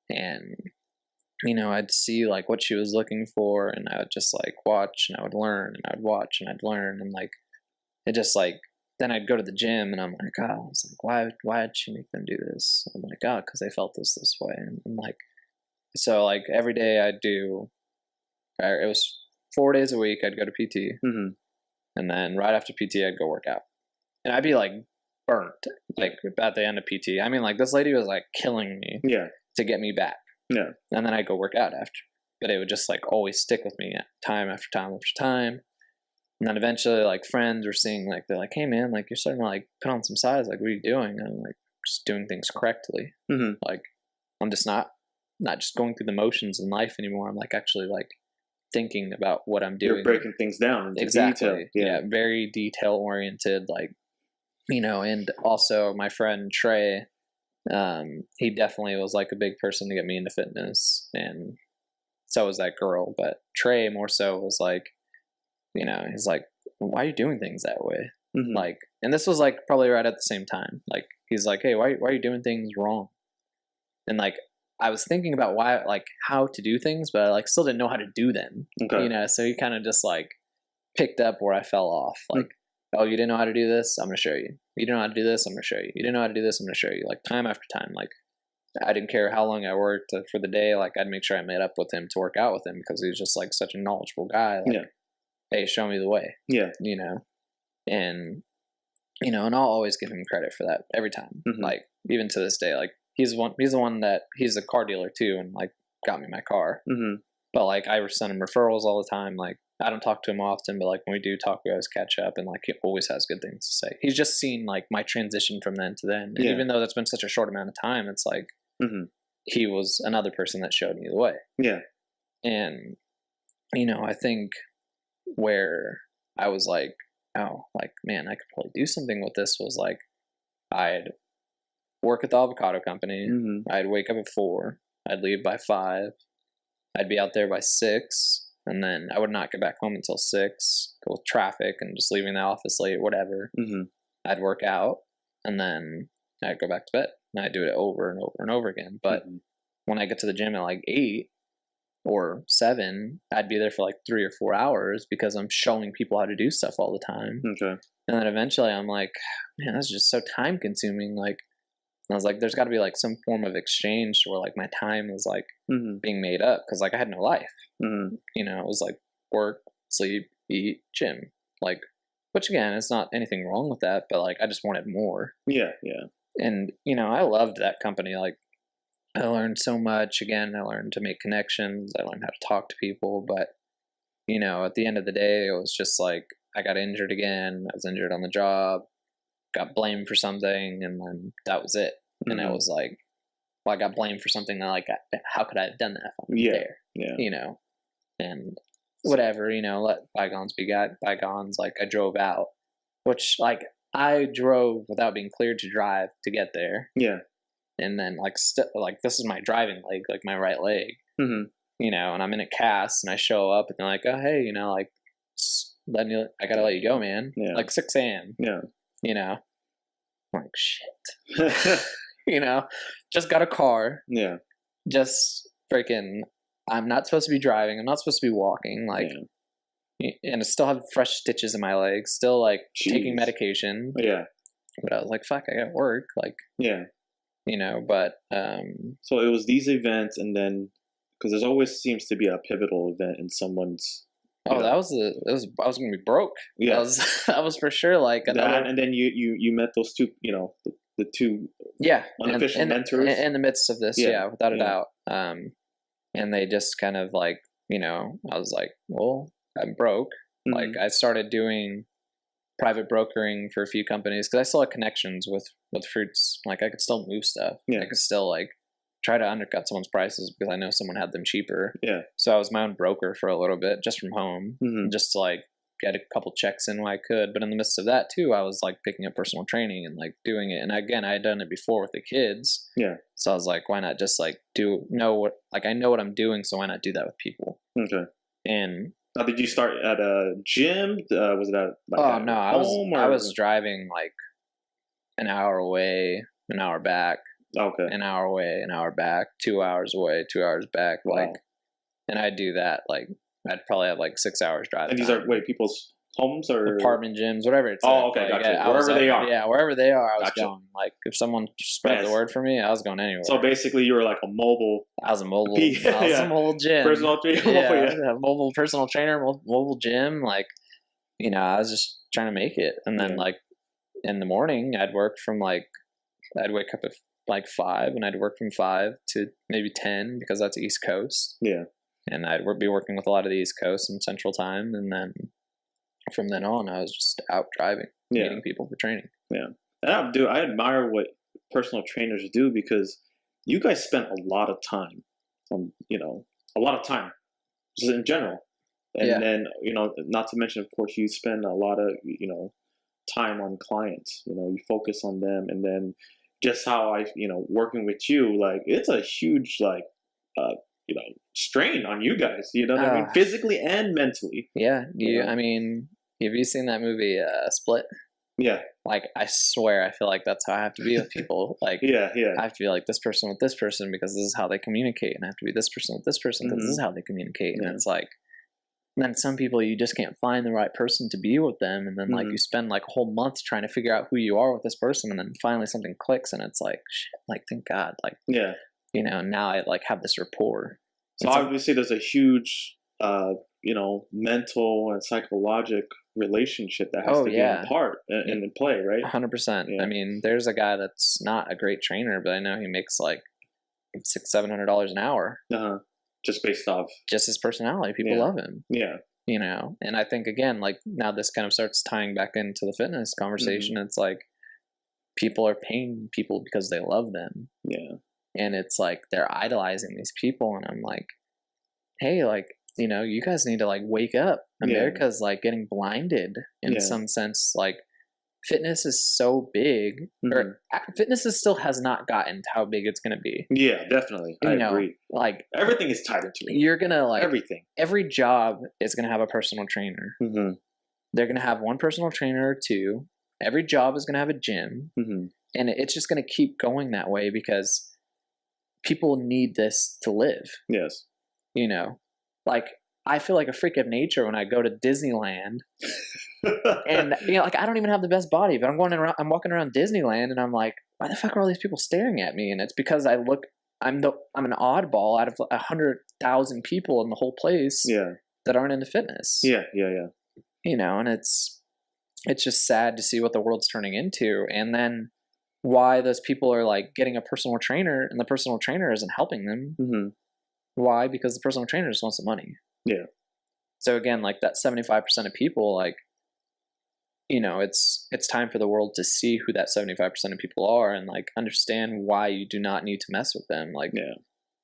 B: And I'd see like what she was looking for, and I would just like watch, and I would learn, and I'd watch, and I'd learn, and like it just like, then I'd go to the gym, and I'm like, oh, I was like, why did she make them do this? I'm like, oh, because they felt this way, and I'm like, so like every day I'd do, it was 4 days a week. I'd go to PT, and then right after PT I'd go work out, and I'd be like burnt, like at the end of PT. I mean, like this lady was like killing me, to get me back. Yeah. And then I'd go work out after. But it would just like always stick with me time after time after time. And then eventually like friends were seeing, like, they're like, hey man, like you're starting to like put on some size, like what are you doing? And I'm like, just doing things correctly. Like I'm just not just going through the motions in life anymore. I'm like actually like thinking about what I'm doing.
A: You're breaking things down into
B: detail.
A: Yeah,
B: very detail oriented, like, and also my friend Trey, he definitely was like a big person to get me into fitness, and so was that girl. But Trey more so was like, he's like, why are you doing things that way? Like, and this was like probably right at the same time. Like, he's like, hey, why are you doing things wrong? And like, I was thinking about why, like, how to do things, but I like still didn't know how to do them. Okay. So he kind of just like picked up where I fell off. Like, oh, you didn't know how to do this? I'm going to show you. You didn't know how to do this? I'm going to show you. You didn't know how to do this? I'm going to show you. Like time after time. Like I didn't care how long I worked for the day. Like I'd make sure I met up with him to work out with him because he was just like such a knowledgeable guy. Like, hey, show me the way. Yeah. And and I'll always give him credit for that every time. Like even to this day, like he's the one that he's a car dealer too, and like got me my car. But like I send him referrals all the time. Like I don't talk to him often, but like when we do talk, we always catch up, and like he always has good things to say. He's just seen like my transition from then to then. And even though that's been such a short amount of time, it's like he was another person that showed me the way. Yeah. And I think where I was like, oh, like man, I could probably do something with this was like I'd work at the avocado company. I'd wake up at 4. I'd leave by 5. I'd be out there by 6. And then I would not get back home until 6, go with traffic and just leaving the office late, whatever. I'd work out, and then I'd go back to bed. and I do it over and over and over again. But when I get to the gym at like 8 or 7, I'd be there for like 3 or 4 hours because I'm showing people how to do stuff all the time.
A: Okay.
B: And then eventually I'm like, man, that's just so time consuming. Like, I was like, there's got to be like some form of exchange where like my time is like being made up, because like I had no life. You know, it was like work, sleep, eat, gym. Like, which again, it's not anything wrong with that, but like I just wanted more.
A: Yeah, yeah.
B: And you know, I loved that company. Like, I learned so much. Again, I learned to make connections. I learned how to talk to people. But you know, at the end of the day, it was just like I got injured again. I was injured on the job, got blamed for something, and then that was it. And I was like, well, I got blamed for something that, like, how could I have done that if I'm there?
A: Yeah.
B: You know, and whatever, you know, let bygones be bygones. Like, I drove out, which, like, I drove without being cleared to drive to get there.
A: Yeah.
B: And then, like, this is my driving leg, like my right leg, you know, and I'm in a cast, and I show up, and they're like, oh, hey, you know, like, I gotta let you go, man.
A: Yeah.
B: Like 6 a.m.
A: Yeah.
B: You know, I'm like, shit. You know, just got a car.
A: Yeah.
B: Just freaking, I'm not supposed to be driving. I'm not supposed to be walking. Like, and I still have fresh stitches in my legs. Still like taking medication.
A: Yeah.
B: But I was like, fuck, I gotta work. Like,
A: yeah.
B: You know, but
A: so it was these events, and then because there's always seems to be a pivotal event in someone's.
B: I was gonna be broke.
A: Yeah.
B: That was for sure. Like
A: that, and then you met those two, you know, the two unofficial mentors
B: in the midst of this, without a doubt. And they just kind of like, you know, I was like, well, I'm broke. Like, I started doing private brokering for a few companies because I still had connections with fruits. Like, I could still move stuff. I could still like try to undercut someone's prices because I know someone had them cheaper. Yeah. So I was my own broker for a little bit, just from home, just to like get a couple checks in when I could. But in the midst of that too, I was like picking up personal training and like doing it. And again, I had done it before with the kids. Yeah. So I was like, why not just like I know what I'm doing, so why not do that with people? Okay. And
A: now, did you start at a gym? Was it at like
B: no, I was driving like an hour away, an hour back. Okay. An hour away, an hour back, 2 hours away, 2 hours back. Wow. Like, and I'd do that. Like, I'd probably have like 6 hours drive.
A: And these are people's homes or
B: apartment gyms, whatever it's.
A: Oh, okay,
B: like,
A: gotcha. Wherever they are.
B: Yeah, wherever they are, I was going. Like, if someone spread the word for me, I was going anywhere.
A: So basically, you were like a mobile.
B: I was a mobile gym.
A: Personal trainer.
B: Yeah, mobile personal trainer, mobile gym. Like, you know, I was just trying to make it. And then like in the morning, I'd wake up at like 5, and I'd work from 5 to maybe 10 because that's East Coast. Yeah. And I'd be working with a lot of the East Coast and Central Time, and then from then on, I was just out driving, meeting people for training. Yeah, and
A: I admire what personal trainers do because you guys spent a lot of time, a lot of time, just in general, and then not to mention, of course, you spend a lot of time on clients. You focus on them, and then just how working with you, like it's a huge strain on you guys, what I mean? Physically and mentally.
B: Yeah. I mean, have you seen that movie, Split? Yeah. Like, I swear, I feel like that's how I have to be with people. Like, I have to be like this person with this person because this is how they communicate. And I have to be this person with this person because this is how they communicate. And it's like, and then some people, you just can't find the right person to be with them. And then like you spend like a whole month trying to figure out who you are with this person. And then finally something clicks and it's like, shit, like, thank God. Like, now I like have this rapport.
A: So obviously there's a huge, mental and psychological relationship that has to be in part and in play, right?
B: 100%. I mean, there's a guy that's not a great trainer, but I know he makes like $600-700 an hour.
A: Just based off
B: just his personality. People love him. Yeah. And I think again, like now this kind of starts tying back into the fitness conversation. It's like people are paying people because they love them. Yeah. And it's like they're idolizing these people, and I'm like, hey, like, you guys need to like wake up. America's like getting blinded in some sense. Like, fitness is so big, or fitness still has not gotten to how big it's going to be.
A: Yeah, definitely. I agree.
B: Like,
A: everything is tied into it.
B: You're gonna like
A: everything.
B: Every job is going to have a personal trainer. They're going to have one personal trainer or two. Every job is going to have a gym. And it's just going to keep going that way because people need this to live.
A: Yes.
B: You know, like I feel like a freak of nature when I go to Disneyland. And like I don't even have the best body, but I'm walking around Disneyland, and I'm like, why the fuck are all these people staring at me? And it's because I'm an oddball out of 100,000 people in the whole place.
A: Yeah.
B: That aren't into fitness.
A: Yeah.
B: You know, and it's just sad to see what the world's turning into, and then why those people are like getting a personal trainer, and the personal trainer isn't helping them.
A: Mm-hmm.
B: Why? Because the personal trainer just wants the money.
A: Yeah.
B: So again, like that 75% of people, like, you know, it's time for the world to see who that 75% of people are, and like understand why you do not need to mess with them. Like,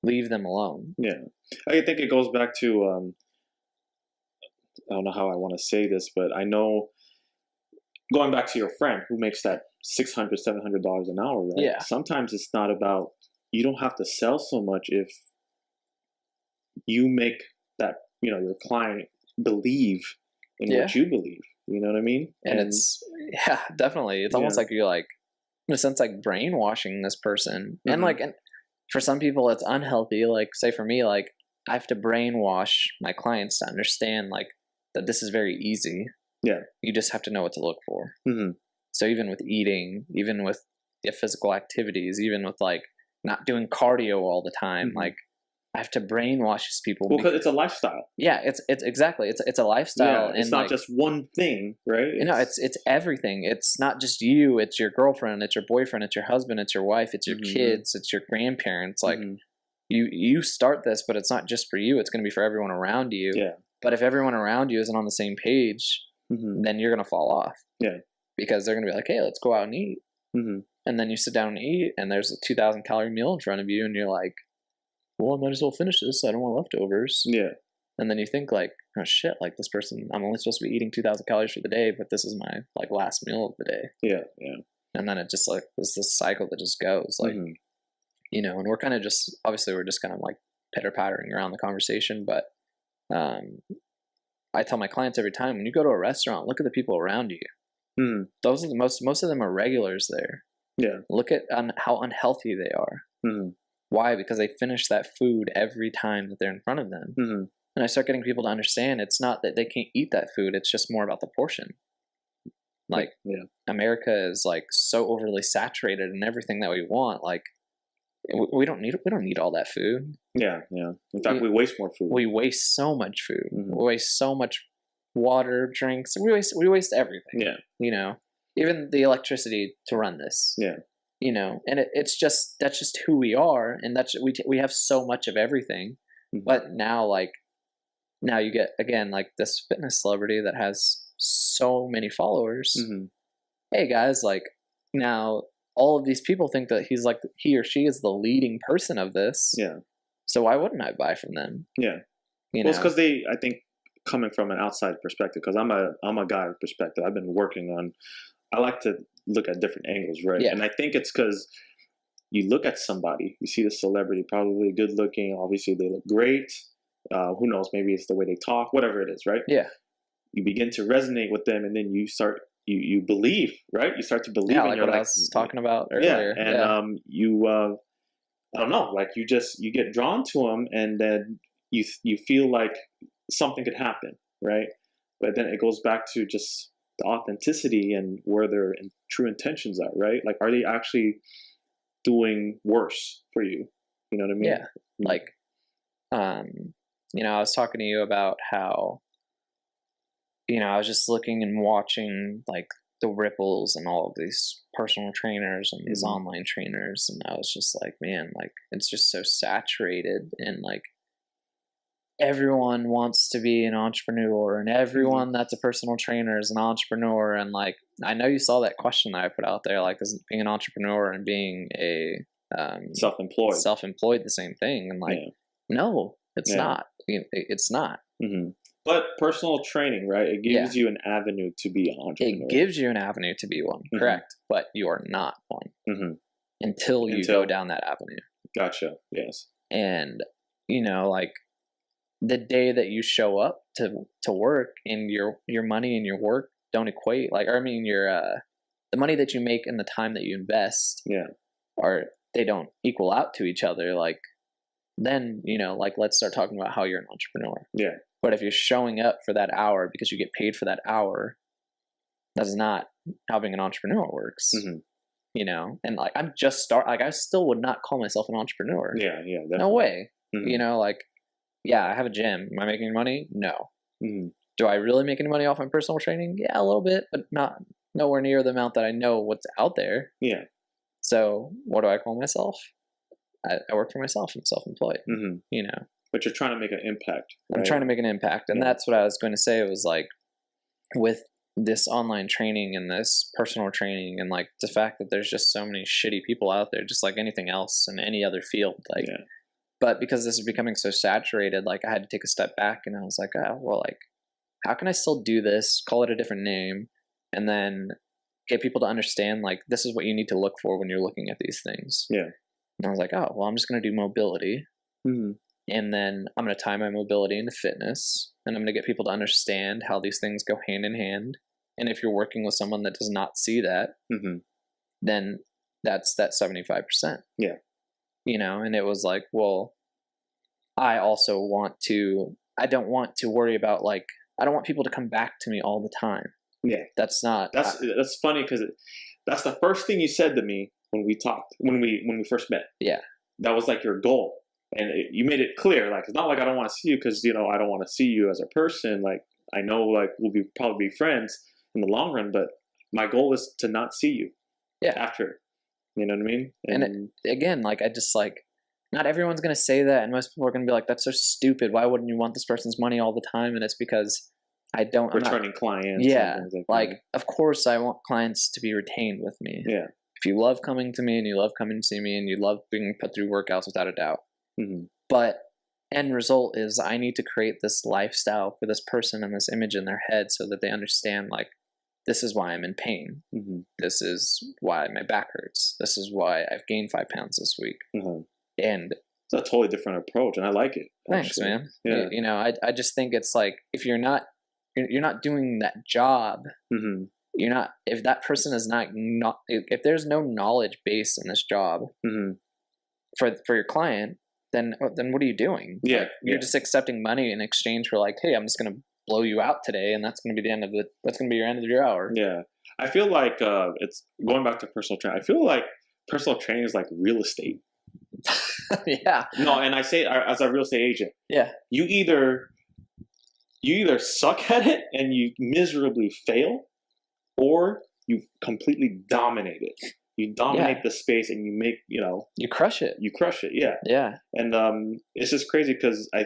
B: leave them alone.
A: Yeah. I think it goes back to, I don't know how I want to say this, but I know, going back to your friend who makes that $600, $700 an hour, right?
B: Yeah.
A: Sometimes it's not about, you don't have to sell so much if you make that, you know, your client believe in what you believe. You know what I mean?
B: And it's, definitely. It's almost like you're like, in a sense, like brainwashing this person. Mm-hmm. And for some people, it's unhealthy. Like, say for me, like, I have to brainwash my clients to understand, like, that this is very easy.
A: Yeah. You
B: just have to know what to look for.
A: Mm-hmm.
B: So even with eating, even with physical activities, even with like not doing cardio all the time, like I have to brainwash these people.
A: Well, because it's a lifestyle.
B: Yeah, it's exactly. It's a lifestyle.
A: Yeah, it's not like, just one thing, right?
B: It's everything. It's not just you. It's your girlfriend. It's your boyfriend. It's your husband. It's your wife. It's your kids. It's your grandparents. Like you start this, but it's not just for you. It's going to be for everyone around you.
A: Yeah.
B: But if everyone around you isn't on the same page, then you're going to fall off.
A: Yeah.
B: Because they're going to be like, hey, let's go out and eat. And then you sit down and eat, and there's a 2,000 calorie meal in front of you, and you're like, well, I might as well finish this. I don't want leftovers.
A: Yeah.
B: And then you think like, oh shit, like this person, I'm only supposed to be eating 2,000 calories for the day, but this is my like last meal of the day.
A: Yeah. Yeah.
B: And then it just like, there's this cycle that just goes like, you know, and we're kind of just, obviously we're just kind of like pitter pattering around the conversation, but I tell my clients every time, when you go to a restaurant, look at the people around you. Those are the most of them are regulars there.
A: Yeah.
B: Look at how unhealthy they are. Why? Because they finish that food every time that they're in front of them. And I start getting people to understand it's not that they can't eat that food. It's just more about the portion. Like America is like so overly saturated in everything that we want. Like we don't need all that food.
A: Yeah. Yeah. In fact, we waste more food.
B: We waste so much food. We waste so much water, drinks. We waste everything. Yeah. You know, even the electricity to run this.
A: Yeah.
B: You know, and that's just who we are, and we have so much of everything. But now you get again like this fitness celebrity that has so many followers. Hey guys, like now all of these people think that he or she is the leading person of this. Yeah. So why wouldn't I buy from them?
A: Yeah. Well, it's because I think coming from an outside perspective, because I'm a guy perspective. I've been working on. I like to look at different angles, right? Yeah. And I think it's because you look at somebody, you see the celebrity, probably good looking. Obviously, they look great. Who knows? Maybe it's the way they talk, whatever it is, right? Yeah. You begin to resonate with them, and then you start. You believe, right? You start to believe.
B: Yeah, like what I was talking about earlier.
A: Yeah, and you, I don't know, like you get drawn to them, and then you feel like something could happen, right? But then it goes back to just the authenticity and where their true intentions are, right? Like, are they actually doing worse for you? You know what I mean?
B: Yeah. Like, you know, I was talking to you about how, you know, I was just looking and watching like the ripples and all of these personal trainers and these online trainers. And I was just like, man, like it's just so saturated, and like everyone wants to be an entrepreneur, and everyone that's a personal trainer is an entrepreneur. And like, I know you saw that question that I put out there, like, is being an entrepreneur and being a self-employed the same thing? And like, no, it's not. It's not.
A: But personal training, right? It gives you an avenue to be an entrepreneur.
B: It gives you an avenue to be one, correct? But you are not one until you go down that avenue.
A: Gotcha. Yes.
B: And you know, like the day that you show up to work and your money and your work don't equate, like, or I mean, your the money that you make and the time that you invest they don't equal out to each other, like, then, you know, like, let's start talking about how you're an entrepreneur.
A: Yeah.
B: But if you're showing up for that hour because you get paid for that hour, that's not how being an entrepreneur works.
A: Mm-hmm.
B: You know, and like, I still would not call myself an entrepreneur.
A: Yeah, definitely.
B: No way.
A: Mm-hmm.
B: You know, like, yeah, I have a gym. Am I making money? No.
A: Mm-hmm.
B: Do I really make any money off my personal training? Yeah, a little bit, but nowhere near the amount that I know what's out there.
A: Yeah.
B: So what do I call myself? I work for myself. I'm self-employed.
A: Mm-hmm.
B: You know,
A: but you're trying to make an impact. Right?
B: I'm trying to make an impact, and that's what I was going to say. It was like, with this online training and this personal training, and like the fact that there's just so many shitty people out there, just like anything else in any other field. Like, but because this is becoming so saturated, like, I had to take a step back, and I was like, oh, well, like, how can I still do this, call it a different name, and then get people to understand, like, this is what you need to look for when you're looking at these things. Yeah. And I was like, oh, well, I'm just going to do mobility. Mm-hmm. And then I'm going to tie my mobility into fitness. And I'm going to get people to understand how these things go hand in hand. And if you're working with someone that does not see that, then that's that 75%. Yeah. You know, and it was like, well, I also I don't want to worry about, like, I don't want people to come back to me all the time. Yeah. That's
A: funny, because that's the first thing you said to me when we talked, when we first met. Yeah. That was like your goal. And you made it clear, like, it's not like I don't want to see you because, you know, I don't want to see you as a person. Like, I know, like, we'll probably be friends in the long run, but my goal is to not see you. Yeah. After, you know what I mean?
B: And again, like, I just, like, not everyone's going to say that. And most people are going to be like, that's so stupid. Why wouldn't you want this person's money all the time? And it's because
A: returning clients.
B: Yeah. Like, of course I want clients to be retained with me. Yeah. If you love coming to me and you love coming to see me and you love being put through workouts, without a doubt. Mm-hmm. But end result is I need to create this lifestyle for this person and this image in their head so that they understand, like, this is why I'm in pain. Mm-hmm. This is why my back hurts. This is why I've gained 5 pounds this week. Mm-hmm. And
A: it's a totally different approach, and I like it.
B: Thanks, man. Yeah. You know, I just think it's like, if you're not doing that job, if that person is not if there's no knowledge base in this job for your client, then what are you doing? Yeah. Like, you're just accepting money in exchange for, like, hey, I'm just going to blow you out today, and that's going to be that's going to be your end of your hour.
A: Yeah. I feel like it's going back to personal training. I feel like personal training is like real estate. Yeah. No, and I say as a real estate agent. Yeah. You either suck at it and you miserably fail, or you completely dominate it. You dominate the space and you make,
B: you crush it.
A: You crush it. Yeah. Yeah. And it's just crazy because I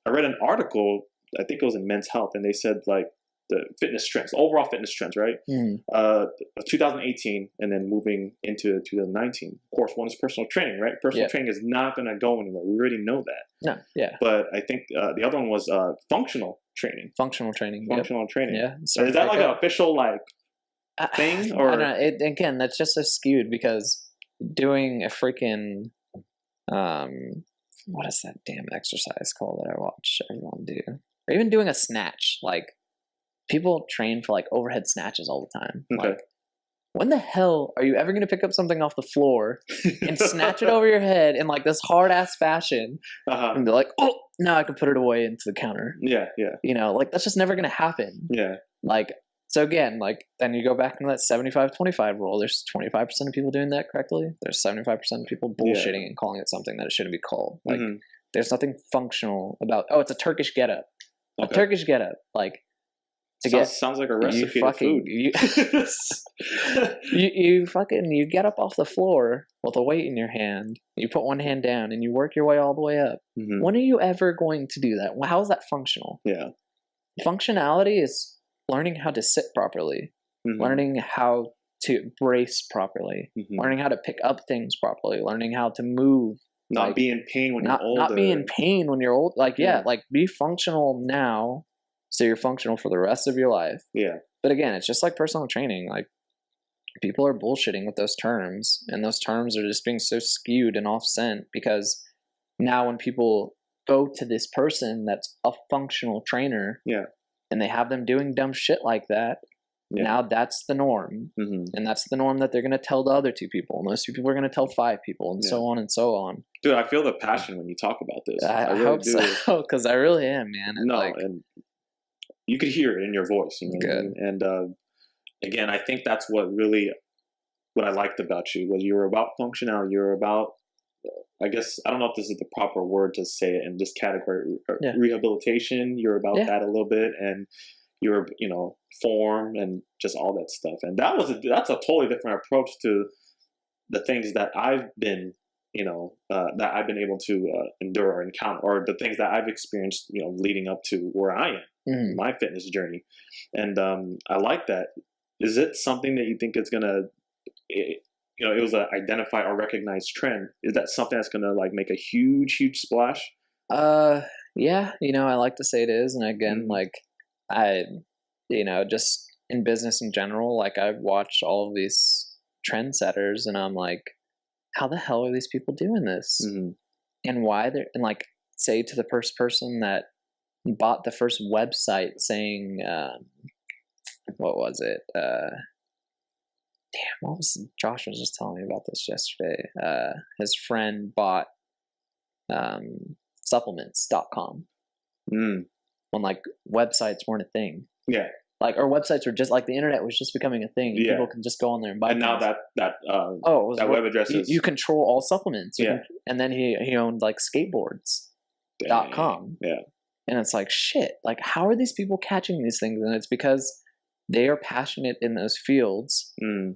A: read an article, I think it was in Men's Health, and they said, like, the fitness trends, overall fitness trends, right? 2018 and then moving into 2019. Of course, one is personal training, right? Personal training is not going to go anywhere. We already know that. No. Yeah. But I think the other one was functional training.
B: Functional training.
A: Yeah. So is that like an official, like, thing? Or
B: I don't know. Again, that's just so skewed, because doing a freaking what is that damn exercise called that I watch everyone do? Or even doing a snatch. Like, people train for, like, overhead snatches all the time. Okay. Like, when the hell are you ever going to pick up something off the floor and snatch it over your head in, like, this hard ass fashion and be like, oh, now I can put it away into the counter? Yeah, yeah. You know, like, that's just never going to happen. Yeah. Like, so again, like, then you go back into that 75-25 rule. There's 25% of people doing that correctly. There's 75% of people bullshitting and calling it something that it shouldn't be called. Like, there's nothing functional about, oh, it's a Turkish getup. Okay. A Turkish getup. Like,
A: sounds like a recipe for food.
B: You get up off the floor with a weight in your hand. You put one hand down and you work your way all the way up. Mm-hmm. When are you ever going to do that? Well, how is that functional? Yeah. Functionality is learning how to sit properly, learning how to brace properly, learning how to pick up things properly, learning how to move.
A: Not be in pain when you're older.
B: Not be in pain when you're old. Like, like, be functional now so you're functional for the rest of your life. Yeah. But again, it's just like personal training. Like, people are bullshitting with those terms, and those terms are just being so skewed and off-cent, because now when people go to this person that's a functional trainer, and they have them doing dumb shit like that,
A: Yeah.
B: Now that's the norm. And that's the norm that they're going to tell the other 2 people. And those 2 people are going to tell 5 people, and so on and so on.
A: Dude, I feel the passion when you talk about this.
B: I
A: really
B: hope
A: do.
B: so, because I really am, man. And
A: and you could hear it in your voice. You know
B: good.
A: what I mean? And again, I think that's what I liked about you was you were about functionality. You're about, I guess, I don't know if this is the proper word to say it in this category, rehabilitation. You're about that a little bit, and you're, form and just all that stuff. And that's a totally different approach to the things that I've been, that I've been able to endure or encounter, or the things that I've experienced, leading up to where I am, my fitness journey. And I like that. Is it something that you think is going to, it was an identified or recognized trend? Is that something that's going to like make a huge splash?
B: Yeah, I like to say it is. And again, like I, just in business in general, like I've watched all of these trendsetters and I'm like, how the hell are these people doing this? And why they're, and like say to the first person that bought the first website saying, what was it? What was Josh was just telling me about this yesterday. His friend bought supplements.com when like websites weren't a thing. Yeah. Like, or websites were just like the internet was just becoming a thing. And people can just go on there and buy. And
A: now that web address is
B: you control all supplements. And then he owned like skateboards.com. Yeah. And it's like, shit, like how are these people catching these things? And it's because they are passionate in those fields.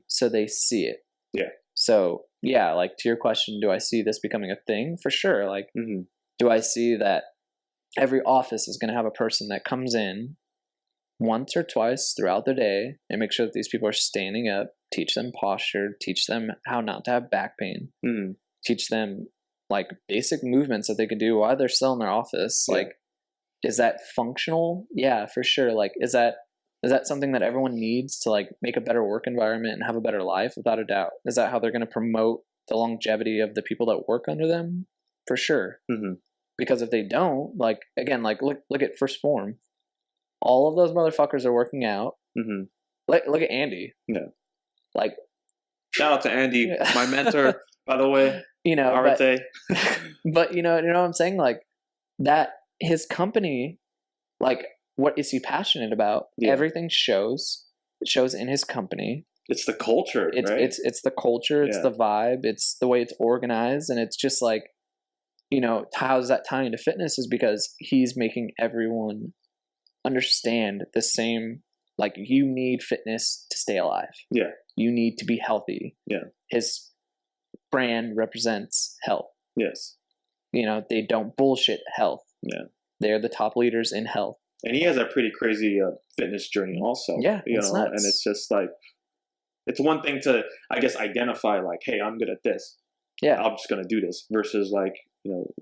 B: So they see it. Yeah. So yeah, like to your question, do I see this becoming a thing? For sure. Like, do I see that every office is going to have a person that comes in once or twice throughout the day and make sure that these people are standing up, teach them posture, teach them how not to have back pain, teach them like basic movements that they can do while they're still in their office. Yeah. Like, is that functional? Yeah, for sure. Like, is that something that everyone needs to like make a better work environment and have a better life? Without a doubt. Is that how they're going to promote the longevity of the people that work under them? For sure. Because if they don't, like, again, like look at First Form. All of those motherfuckers are working out. Look at Andy. Yeah. Like,
A: shout out to Andy, my mentor, by the way.
B: But you know what I'm saying? Like that his company, like what is he passionate about? Yeah. Everything shows. It shows in his company.
A: It's the culture,
B: right? It's the culture. It's the vibe. It's the way it's organized, and it's just like, how's that tying into fitness? Is because he's making everyone understand the same. Like, you need fitness to stay alive. Yeah, you need to be healthy. Yeah, his brand represents health. Yes, they don't bullshit health. Yeah, they're the top leaders in health.
A: And he has a pretty crazy fitness journey also. Yeah, nuts. And it's just like, it's one thing to, I guess, identify like, hey, I'm good at this. Yeah, I'm just gonna do this. Versus like,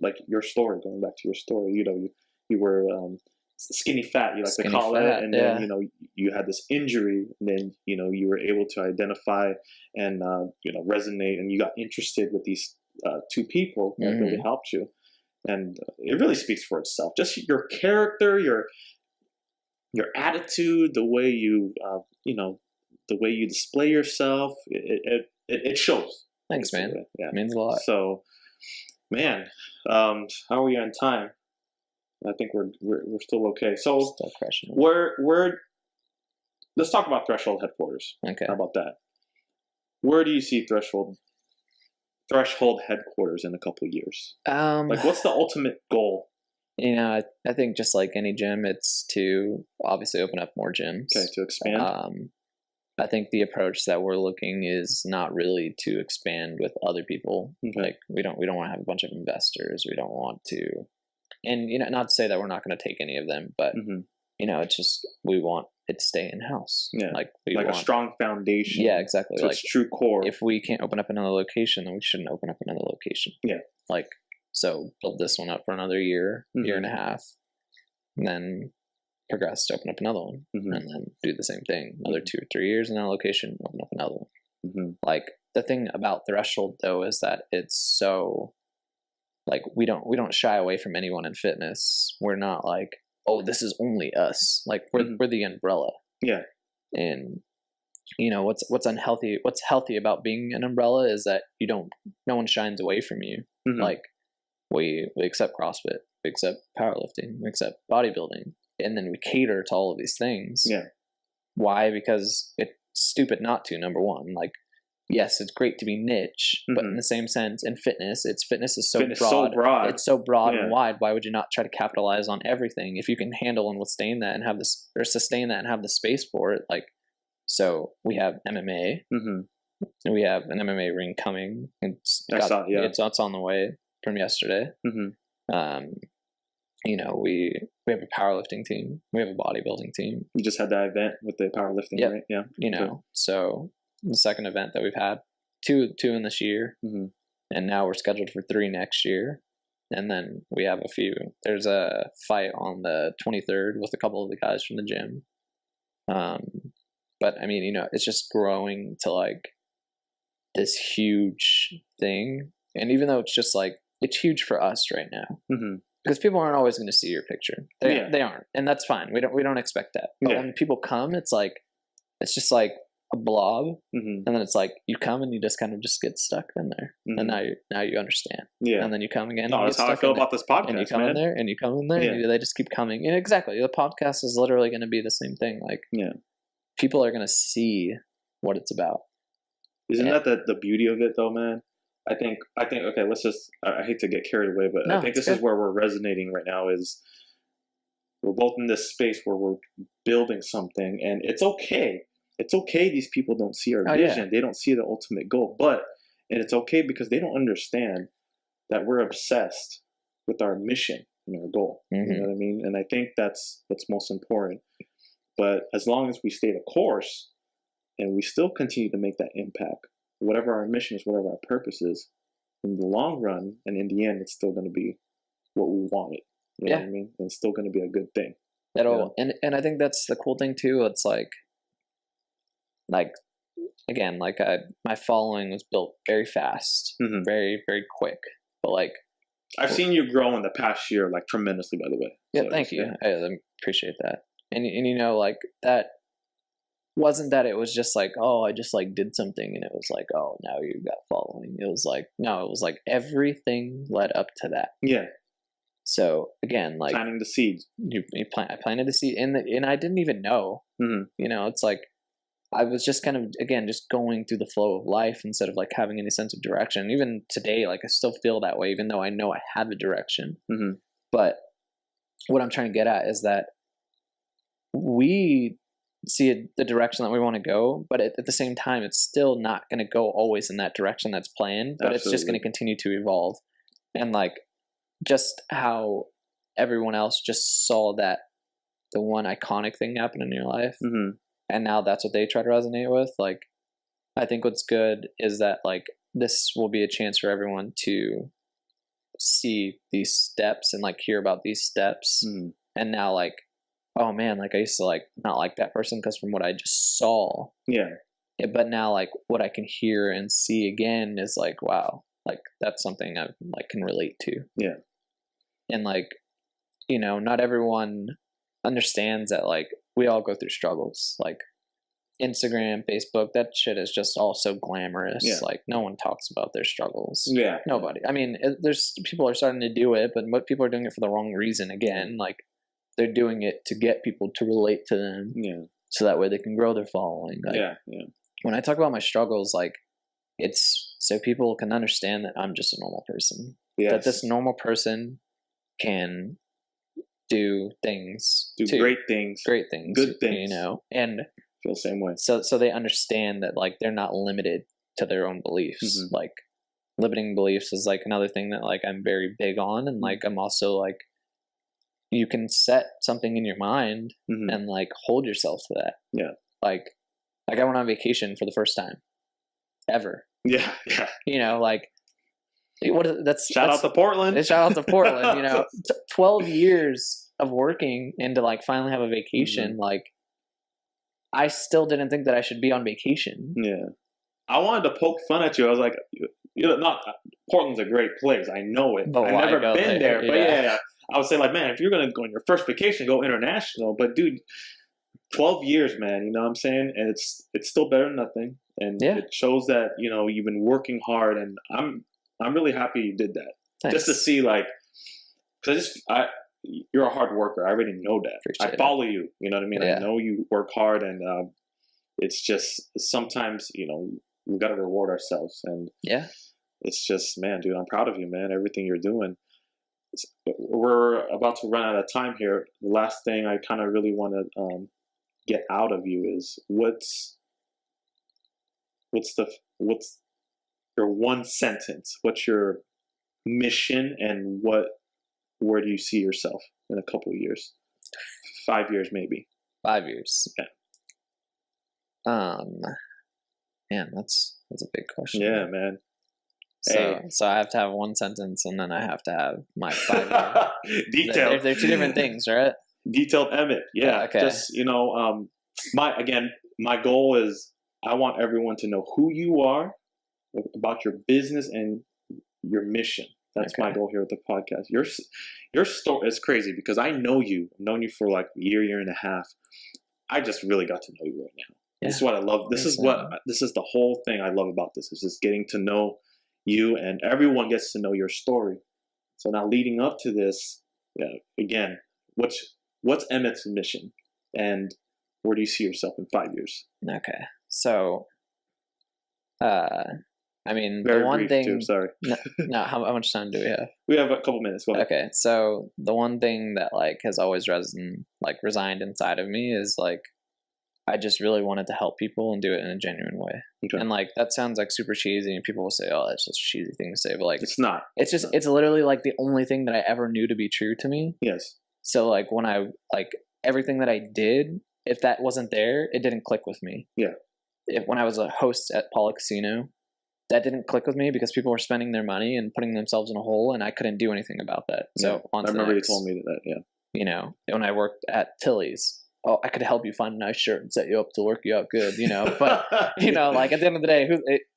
A: like your story. Going back to your story, you were skinny fat. You like to call it, and then you had this injury, and then you were able to identify and resonate, and you got interested with these 2 people that really helped you. And it really speaks for itself. Just your character, your attitude, the way you the way you display yourself, it shows.
B: Thanks, man. Yeah, it means a lot.
A: So, man, how are we on time? I think we're still okay. So,
B: still crushing.
A: Let's talk about Threshold headquarters. Okay. How about that? Where do you see Threshold headquarters in a couple of years? Like, what's the ultimate goal?
B: I think just like any gym, it's to obviously open up more gyms.
A: Okay, to expand.
B: I think the approach that we're looking is not really to expand with other people. Okay. Like, we don't want to have a bunch of investors. We don't want to, and not to say that we're not going to take any of them, but it's just we want it to stay in house. Yeah, like
A: a strong foundation.
B: Yeah, exactly.
A: To its true core.
B: If we can't open up another location, then we shouldn't open up another location. Yeah, like, so build this one up for another year, year and a half, and then progress to open up another one, and then do the same thing, another 2 or 3 years in that location, open up another one. Like, the thing about Threshold though is that it's so, like, we don't shy away from anyone in fitness. We're not like, oh, this is only us. Like, we're the umbrella. Yeah. And what's unhealthy, what's healthy about being an umbrella is that no one shines away from you. Like we accept CrossFit, we accept powerlifting, we accept bodybuilding, and then we cater to all of these things.
A: Yeah.
B: Why? Because it's stupid not to, number one. Like, yes, it's great to be niche, but in the same sense, in fitness is so broad. It's so broad and wide. Why would you not try to capitalize on everything if you can handle and withstand that and have this, or sustain that and have the space for it? Like, so we have MMA. We have an MMA ring coming. It's on the way from yesterday. We have a powerlifting team. We have a bodybuilding team.
A: You just had that event with the powerlifting, right? Yeah.
B: So the second event that we've had, two in this year, and now we're scheduled for 3 next year. And then we have a few. There's a fight on the 23rd with a couple of the guys from the gym. But I mean, it's just growing to like this huge thing. And even though it's just like, it's huge for us right now, because people aren't always going to see your picture. They aren't. And that's fine. We don't expect that. But when people come, it's just like a blob. And then it's like, you come and you just kind of just get stuck in there. And now you understand. Yeah. And then you come again.
A: No, that's how I feel about this podcast.
B: And you come in there and you come in there and they just keep coming. And exactly. The podcast is literally going to be the same thing. Like, people are going to see what it's about.
A: Isn't that the beauty of it though, man? I think, okay, let's just, I hate to get carried away, but I think this is where we're resonating right now is we're both in this space where we're building something, and it's okay. It's okay these people don't see our vision. Yeah. They don't see the ultimate goal, and it's okay because they don't understand that we're obsessed with our mission and our goal. You know what I mean? And I think that's what's most important. But as long as we stay the course and we still continue to make that impact, whatever our mission is, whatever our purpose is, in the long run and in the end, it's still going to be what we wanted. You know what I mean? And it's still going to be a good thing.
B: And I think that's the cool thing too. It's like again, my following was built very fast, very, very quick. But like,
A: I've seen you grow in the past year, like tremendously, by the way.
B: Yeah, so, thank you. I appreciate that. And like that wasn't that it was just like, oh, I just like did something and it was like, oh, now you got following. It was like, no, it was like everything led up to that. Yeah. So again, like
A: planting the seeds.
B: I planted the seed, and I didn't even know. It's like I was just kind of just going through the flow of life instead of like having any sense of direction. Even today, like I still feel that way, even though I know I have a direction. But what I'm trying to get at is that we see the direction that we want to go, but at the same time, it's still not going to go always in that direction that's planned, but it's just going to continue to evolve. And like just how everyone else just saw that the one iconic thing happen in your life, and now that's what they try to resonate with. Like, I think what's good is that like this will be a chance for everyone to see these steps and like hear about these steps, and now like, oh man, like I used to like not like that person because from what I just saw. But now like what I can hear and see again is like, wow, like that's something I like can relate to. And like, not everyone understands that like we all go through struggles. Like Instagram, Facebook, that shit is just all so glamorous. Like no one talks about their struggles. Nobody. I mean, there's people are starting to do it, but people are doing it for the wrong reason. Again, like they're doing it to get people to relate to them. So that way they can grow their following. Like, when I talk about my struggles, like it's so people can understand that I'm just a normal person. That this normal person can do things,
A: great things,
B: good things, and
A: feel the same way.
B: So they understand that like they're not limited to their own beliefs. Like limiting beliefs is like another thing that like I'm very big on, and like I'm also like, you can set something in your mind and like hold yourself to that. Like I went on vacation for the first time ever. Like shout out to Portland. Shout out to Portland. 12 years of working and to like finally have a vacation. Like I still didn't think that I should be on vacation.
A: I wanted to poke fun at you. I was like, not Portland's a great place. I know it. I've never been there, but I would say like, man, if you're gonna go on your first vacation, go international. But dude, 12 years, man. You know what I'm saying? And it's still better than nothing. And it shows that, you know, you've been working hard, and I'm really happy you did that.
B: Thanks.
A: Just to see, like, because you're a hard worker. I already know that.
B: Appreciate
A: I follow you. You know what I mean?
B: Yeah.
A: I know you work hard, and it's just sometimes, you know, we got to reward ourselves. And it's just, man, dude, I'm proud of you, man. Everything you're doing. We're about to run out of time here. The last thing I kind of really want to get out of you is what's your one sentence? What's your mission, and where do you see yourself in a couple of years? 5 years, maybe.
B: 5 years.
A: Yeah.
B: Man, that's a big question.
A: Yeah, man.
B: So I have to have one sentence, and then I have to have my 5 year.
A: Detailed.
B: They're two different things, right?
A: Detailed Emmett. Yeah.
B: Okay.
A: Just, you know, my goal is I want everyone to know who you are, about your business and your mission. That's my goal here with the podcast. Your story is crazy because I know you. I've known you for like a year and a half. I just really got to know you right now. Yeah. This is what I love. This is the whole thing I love about this, is just getting to know you, and everyone gets to know your story. So now leading up to this, again, what's Emmett's mission, and where do you see yourself in 5 years?
B: Okay. So, I mean,
A: Very
B: the one
A: brief
B: thing.
A: too, sorry.
B: No, how much time do we have?
A: We have a couple minutes. Go ahead.
B: Okay, so the one thing that like has always resigned inside of me is like, I just really wanted to help people and do it in a genuine way. Okay. And like that sounds like super cheesy, and people will say, "Oh, that's just a cheesy thing to say," but like
A: it's not.
B: It's literally like the only thing that I ever knew to be true to me.
A: Yes.
B: So like when I like everything that I did, if that wasn't there, it didn't click with me.
A: Yeah.
B: When I was a host at Paula Casino, that didn't click with me because people were spending their money and putting themselves in a hole, and I couldn't do anything about that. So
A: I remember you told me that. Yeah.
B: You know, when I worked at Tilly's, I could help you find a nice shirt and set you up to work you out good, you know. But you know, like at the end of the day,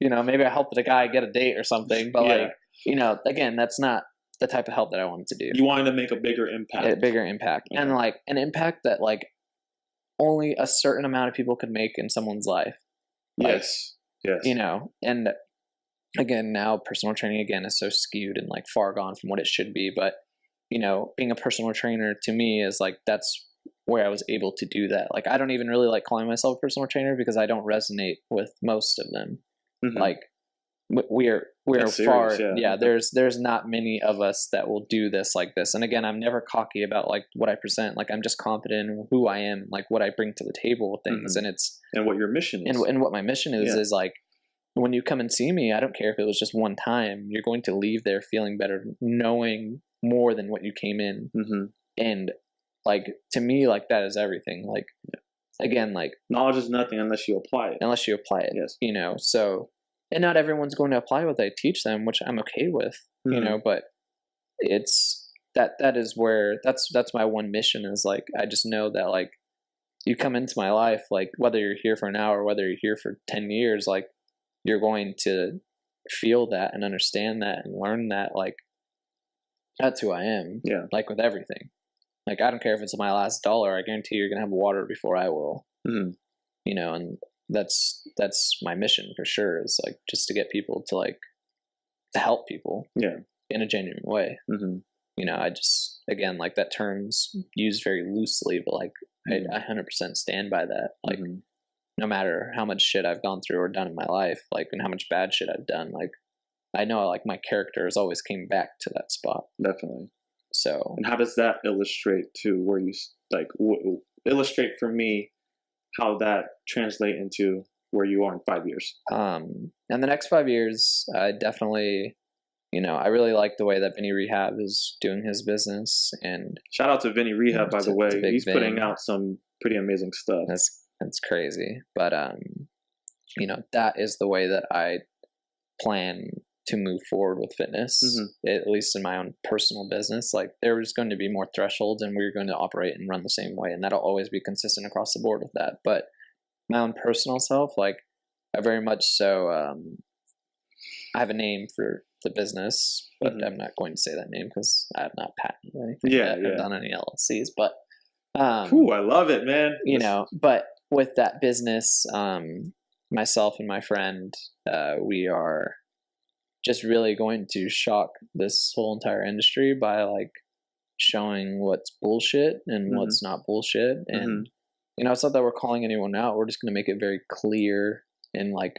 B: maybe I helped a guy get a date or something. But like, you know, again, that's not the type of help that I wanted to do.
A: You wanted to make a bigger impact.
B: Okay. And like an impact that like only a certain amount of people could make in someone's life. Like,
A: yes.
B: You know, and again, now personal training again is so skewed and like far gone from what it should be. But you know, being a personal trainer to me is like that's where I was able to do that. Like I don't even really like calling myself a personal trainer because I don't resonate with most of them. Mm-hmm. Like we're far. Yeah. There's not many of us that will do this like this. And again, I'm never cocky about like what I present. Like I'm just confident in who I am, like what I bring to the table with things.
A: Mm-hmm. And what your mission is.
B: And what my mission is like, when you come and see me, I don't care if it was just one time, you're going to leave there feeling better, knowing more than what you came in. Mm-hmm. And like, to me, like that is everything. Like, again, like
A: knowledge is nothing unless you apply it.
B: Yes. You know, so, and not everyone's going to apply what I teach them, which I'm okay with, mm-hmm. you know, but it's that is where that's my one mission is like, I just know that like you come into my life, like whether you're here for an hour, whether you're here for 10 years, like you're going to feel that and understand that and learn that, like, that's who I am.
A: Yeah.
B: Like with everything. Like, I don't care if it's my last dollar. I guarantee you're going to have water before I will. Mm-hmm. You know, and that's my mission for sure, is like just to get people to like, to help people.
A: Yeah.
B: In a genuine way. Mm-hmm. You know, I just, again, like that term's used very loosely, but like, mm-hmm. I 100% stand by that. Like, mm-hmm. no matter how much shit I've gone through or done in my life, like, and how much bad shit I've done, like, I know, like, my character has always came back to that spot.
A: Definitely.
B: So.
A: And how does that illustrate to where you, like, illustrate for me how that translate into where you are in 5 years?
B: In the next 5 years, I definitely, you know, I really like the way that Vinny Rehab is doing his business. And
A: shout out to Vinny Rehab, by the way. He's putting out some pretty amazing stuff.
B: That's crazy. But, you know, that is the way that I plan to move forward with fitness, mm-hmm. at least in my own personal business. Like, there's going to be more thresholds and we're going to operate and run the same way. And that'll always be consistent across the board with that. But my own personal self, like, I very much so, I have a name for the business, but mm-hmm. I'm not going to say that name because I have not patented anything. I've done any LLCs, but
A: Ooh, I love it, man.
B: You know, but with that business, myself and my friend, we are just really going to shock this whole entire industry by like showing what's bullshit and what's not bullshit. And, you know, it's not that we're calling anyone out. We're just going to make it very clear and like,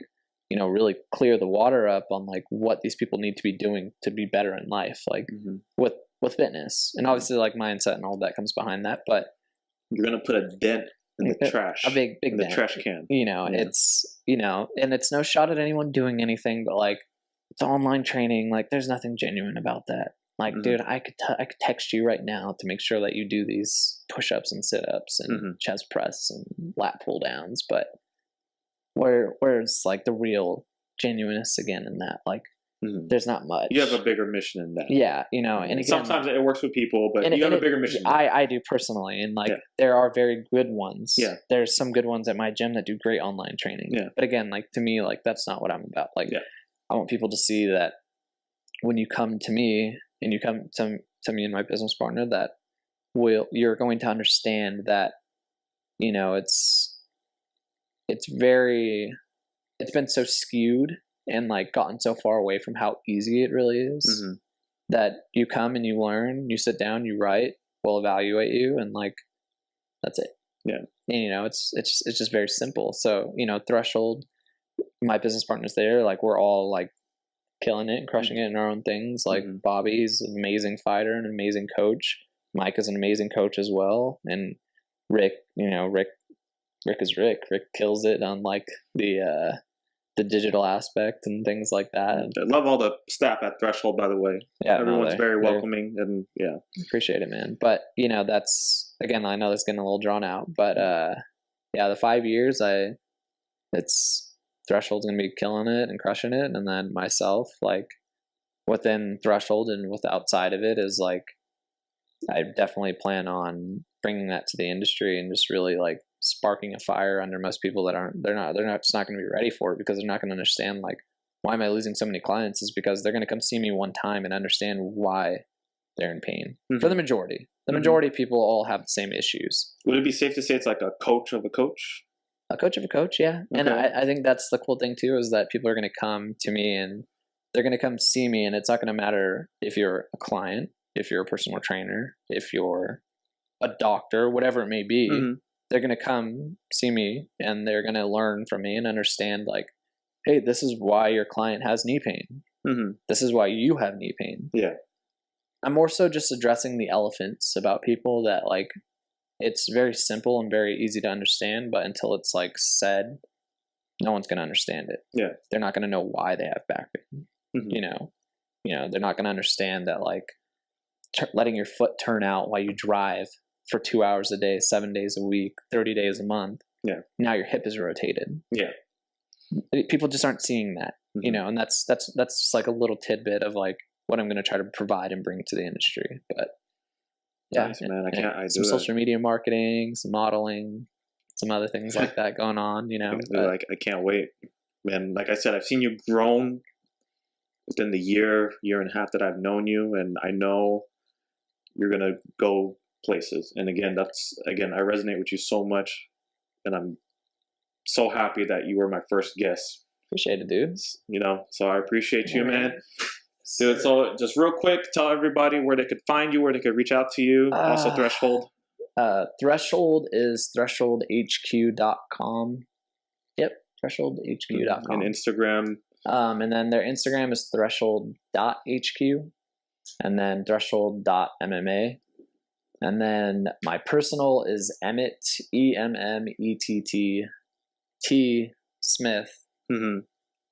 B: you know, really clear the water up on like what these people need to be doing to be better in life, like with fitness. And obviously like mindset and all that comes behind that, but
A: you're going to put a dent in the trash,
B: a big
A: in
B: dent.
A: the trash can.
B: You know, it's, you know, and it's no shot at anyone doing anything, but like it's online training. Like there's nothing genuine about that. Like, dude, I could text you right now to make sure that you do these push-ups and sit-ups and chest press and lat pull downs, but where's like the real genuineness again in that? Like, there's not much.
A: You have a bigger mission in that.
B: Yeah, you know, and again,
A: sometimes it works with people, but you have a bigger mission.
B: I do personally, and like there are very good ones.
A: Yeah,
B: there's some good ones at my gym that do great online training. Yeah, but again, like to me, like that's not what I'm about. Like, I want people to see that when you come to me and you come to me and my business partner, that you're going to understand that, you know, it's been so skewed and like gotten so far away from how easy it really is that you come and you learn, you sit down, you write, we'll evaluate you, and like that's it. Yeah. And you know, it's just very simple. So, you know, Threshold, my business partners there, like we're all like killing it and crushing it in our own things. Like Bobby's an amazing fighter and an amazing coach. Mike is an amazing coach as well. And Rick, you know, Rick is Rick. Rick kills it on like the digital aspect and things like that.
A: I love all the staff at Threshold, by the way. Yeah, everyone's very welcoming, and
B: appreciate it, man. But you know, that's again, I know that's getting a little drawn out, but yeah, the 5 years, Threshold's gonna be killing it and crushing it, and then myself, like within Threshold and with outside of it, is like I definitely plan on bringing that to the industry and just really like sparking a fire under most people that they're just not going to be ready for it, because they're not going to understand like, why am I losing so many clients? Is because they're going to come see me one time and understand why they're in pain. For the majority of people all have the same issues.
A: Would it be safe to say it's like a coach of a coach?
B: A coach of a coach, yeah. Okay. And I think that's the cool thing too, is that people are going to come to me and they're going to come see me, and it's not going to matter if you're a client, if you're a personal trainer, if you're a doctor, whatever it may be. They're going to come see me and they're going to learn from me and understand like, hey, this is why your client has knee pain. This is why you have knee pain. Yeah. I'm more so just addressing the elephants about people that like, it's very simple and very easy to understand, but until it's like said, no one's going to understand it. Yeah. They're not going to know why they have back pain. You know, they're not going to understand that like letting your foot turn out while you drive for 2 hours a day, 7 days a week, 30 days a month. Yeah. Now your hip is rotated. Yeah. People just aren't seeing that, you know, and that's just like a little tidbit of like what I'm going to try to provide and bring to the industry. But yeah, nice, man. I do some social media marketing, some modeling, some other things like that going on, you know.
A: Like I can't wait, man. Like I said, I've seen you grown within the year and a half that I've known you, and I know you're going to go places. And again, I resonate with you so much, and I'm so happy that you were my first guest.
B: Appreciate it, dude.
A: You know, so I appreciate you, man. Dude, so just real quick, tell everybody where they could find you, where they could reach out to you. Also Threshold.
B: Threshold is thresholdhq.com. Yep, thresholdhq.com.
A: And Instagram.
B: And then their Instagram is threshold.hq, and then threshold.mma. And then my personal is Emmett, EMMETT T Smith. And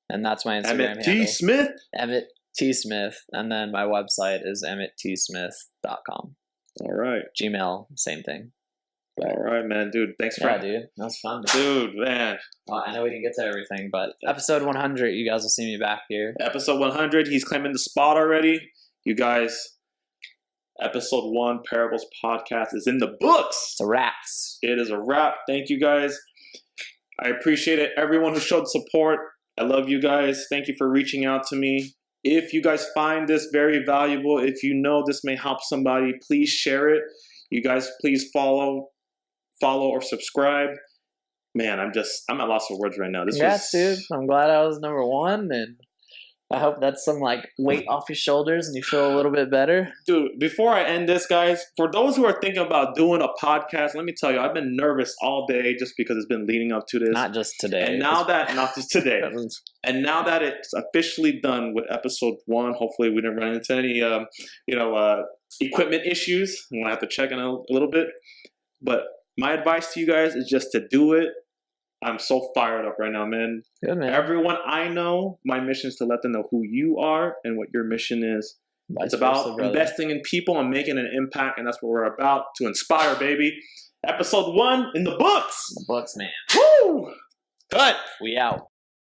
B: that's my Instagram
A: Emmett T. Smith?
B: Emmett T. Smith. And then my website is emmettsmith.com.
A: All right.
B: Gmail, same thing.
A: All right, man. Dude, thanks for
B: dude. That was fun.
A: Dude, man.
B: Well, I know we didn't get to everything, but episode 100, you guys will see me back here.
A: Episode 100, he's claiming the spot already. You guys, episode 1, Parables Podcast is in the books.
B: It's a wrap.
A: It is a wrap. Thank you, guys. I appreciate it. Everyone who showed support. I love you guys. Thank you for reaching out to me. If you guys find this very valuable, if you know this may help somebody, please share it. You guys please follow or subscribe. Man, I'm at loss of words right now.
B: Dude. I'm glad I was number one, and I hope that's some like weight off your shoulders and you feel a little bit better.
A: Dude, before I end this, guys, for those who are thinking about doing a podcast, let me tell you, I've been nervous all day just because it's been leading up to this.
B: Not just today.
A: And now not just today. And now that it's officially done with episode 1, hopefully we didn't run into any, equipment issues. I'm going to have to check in a little bit. But my advice to you guys is just to do it. I'm so fired up right now, man.
B: Good, man.
A: Everyone I know, my mission is to let them know who you are and what your mission is. It's about investing in people and making an impact, and that's what we're about, to inspire, baby. Episode 1 in the books.
B: The books, man.
A: Woo! Cut.
B: We out.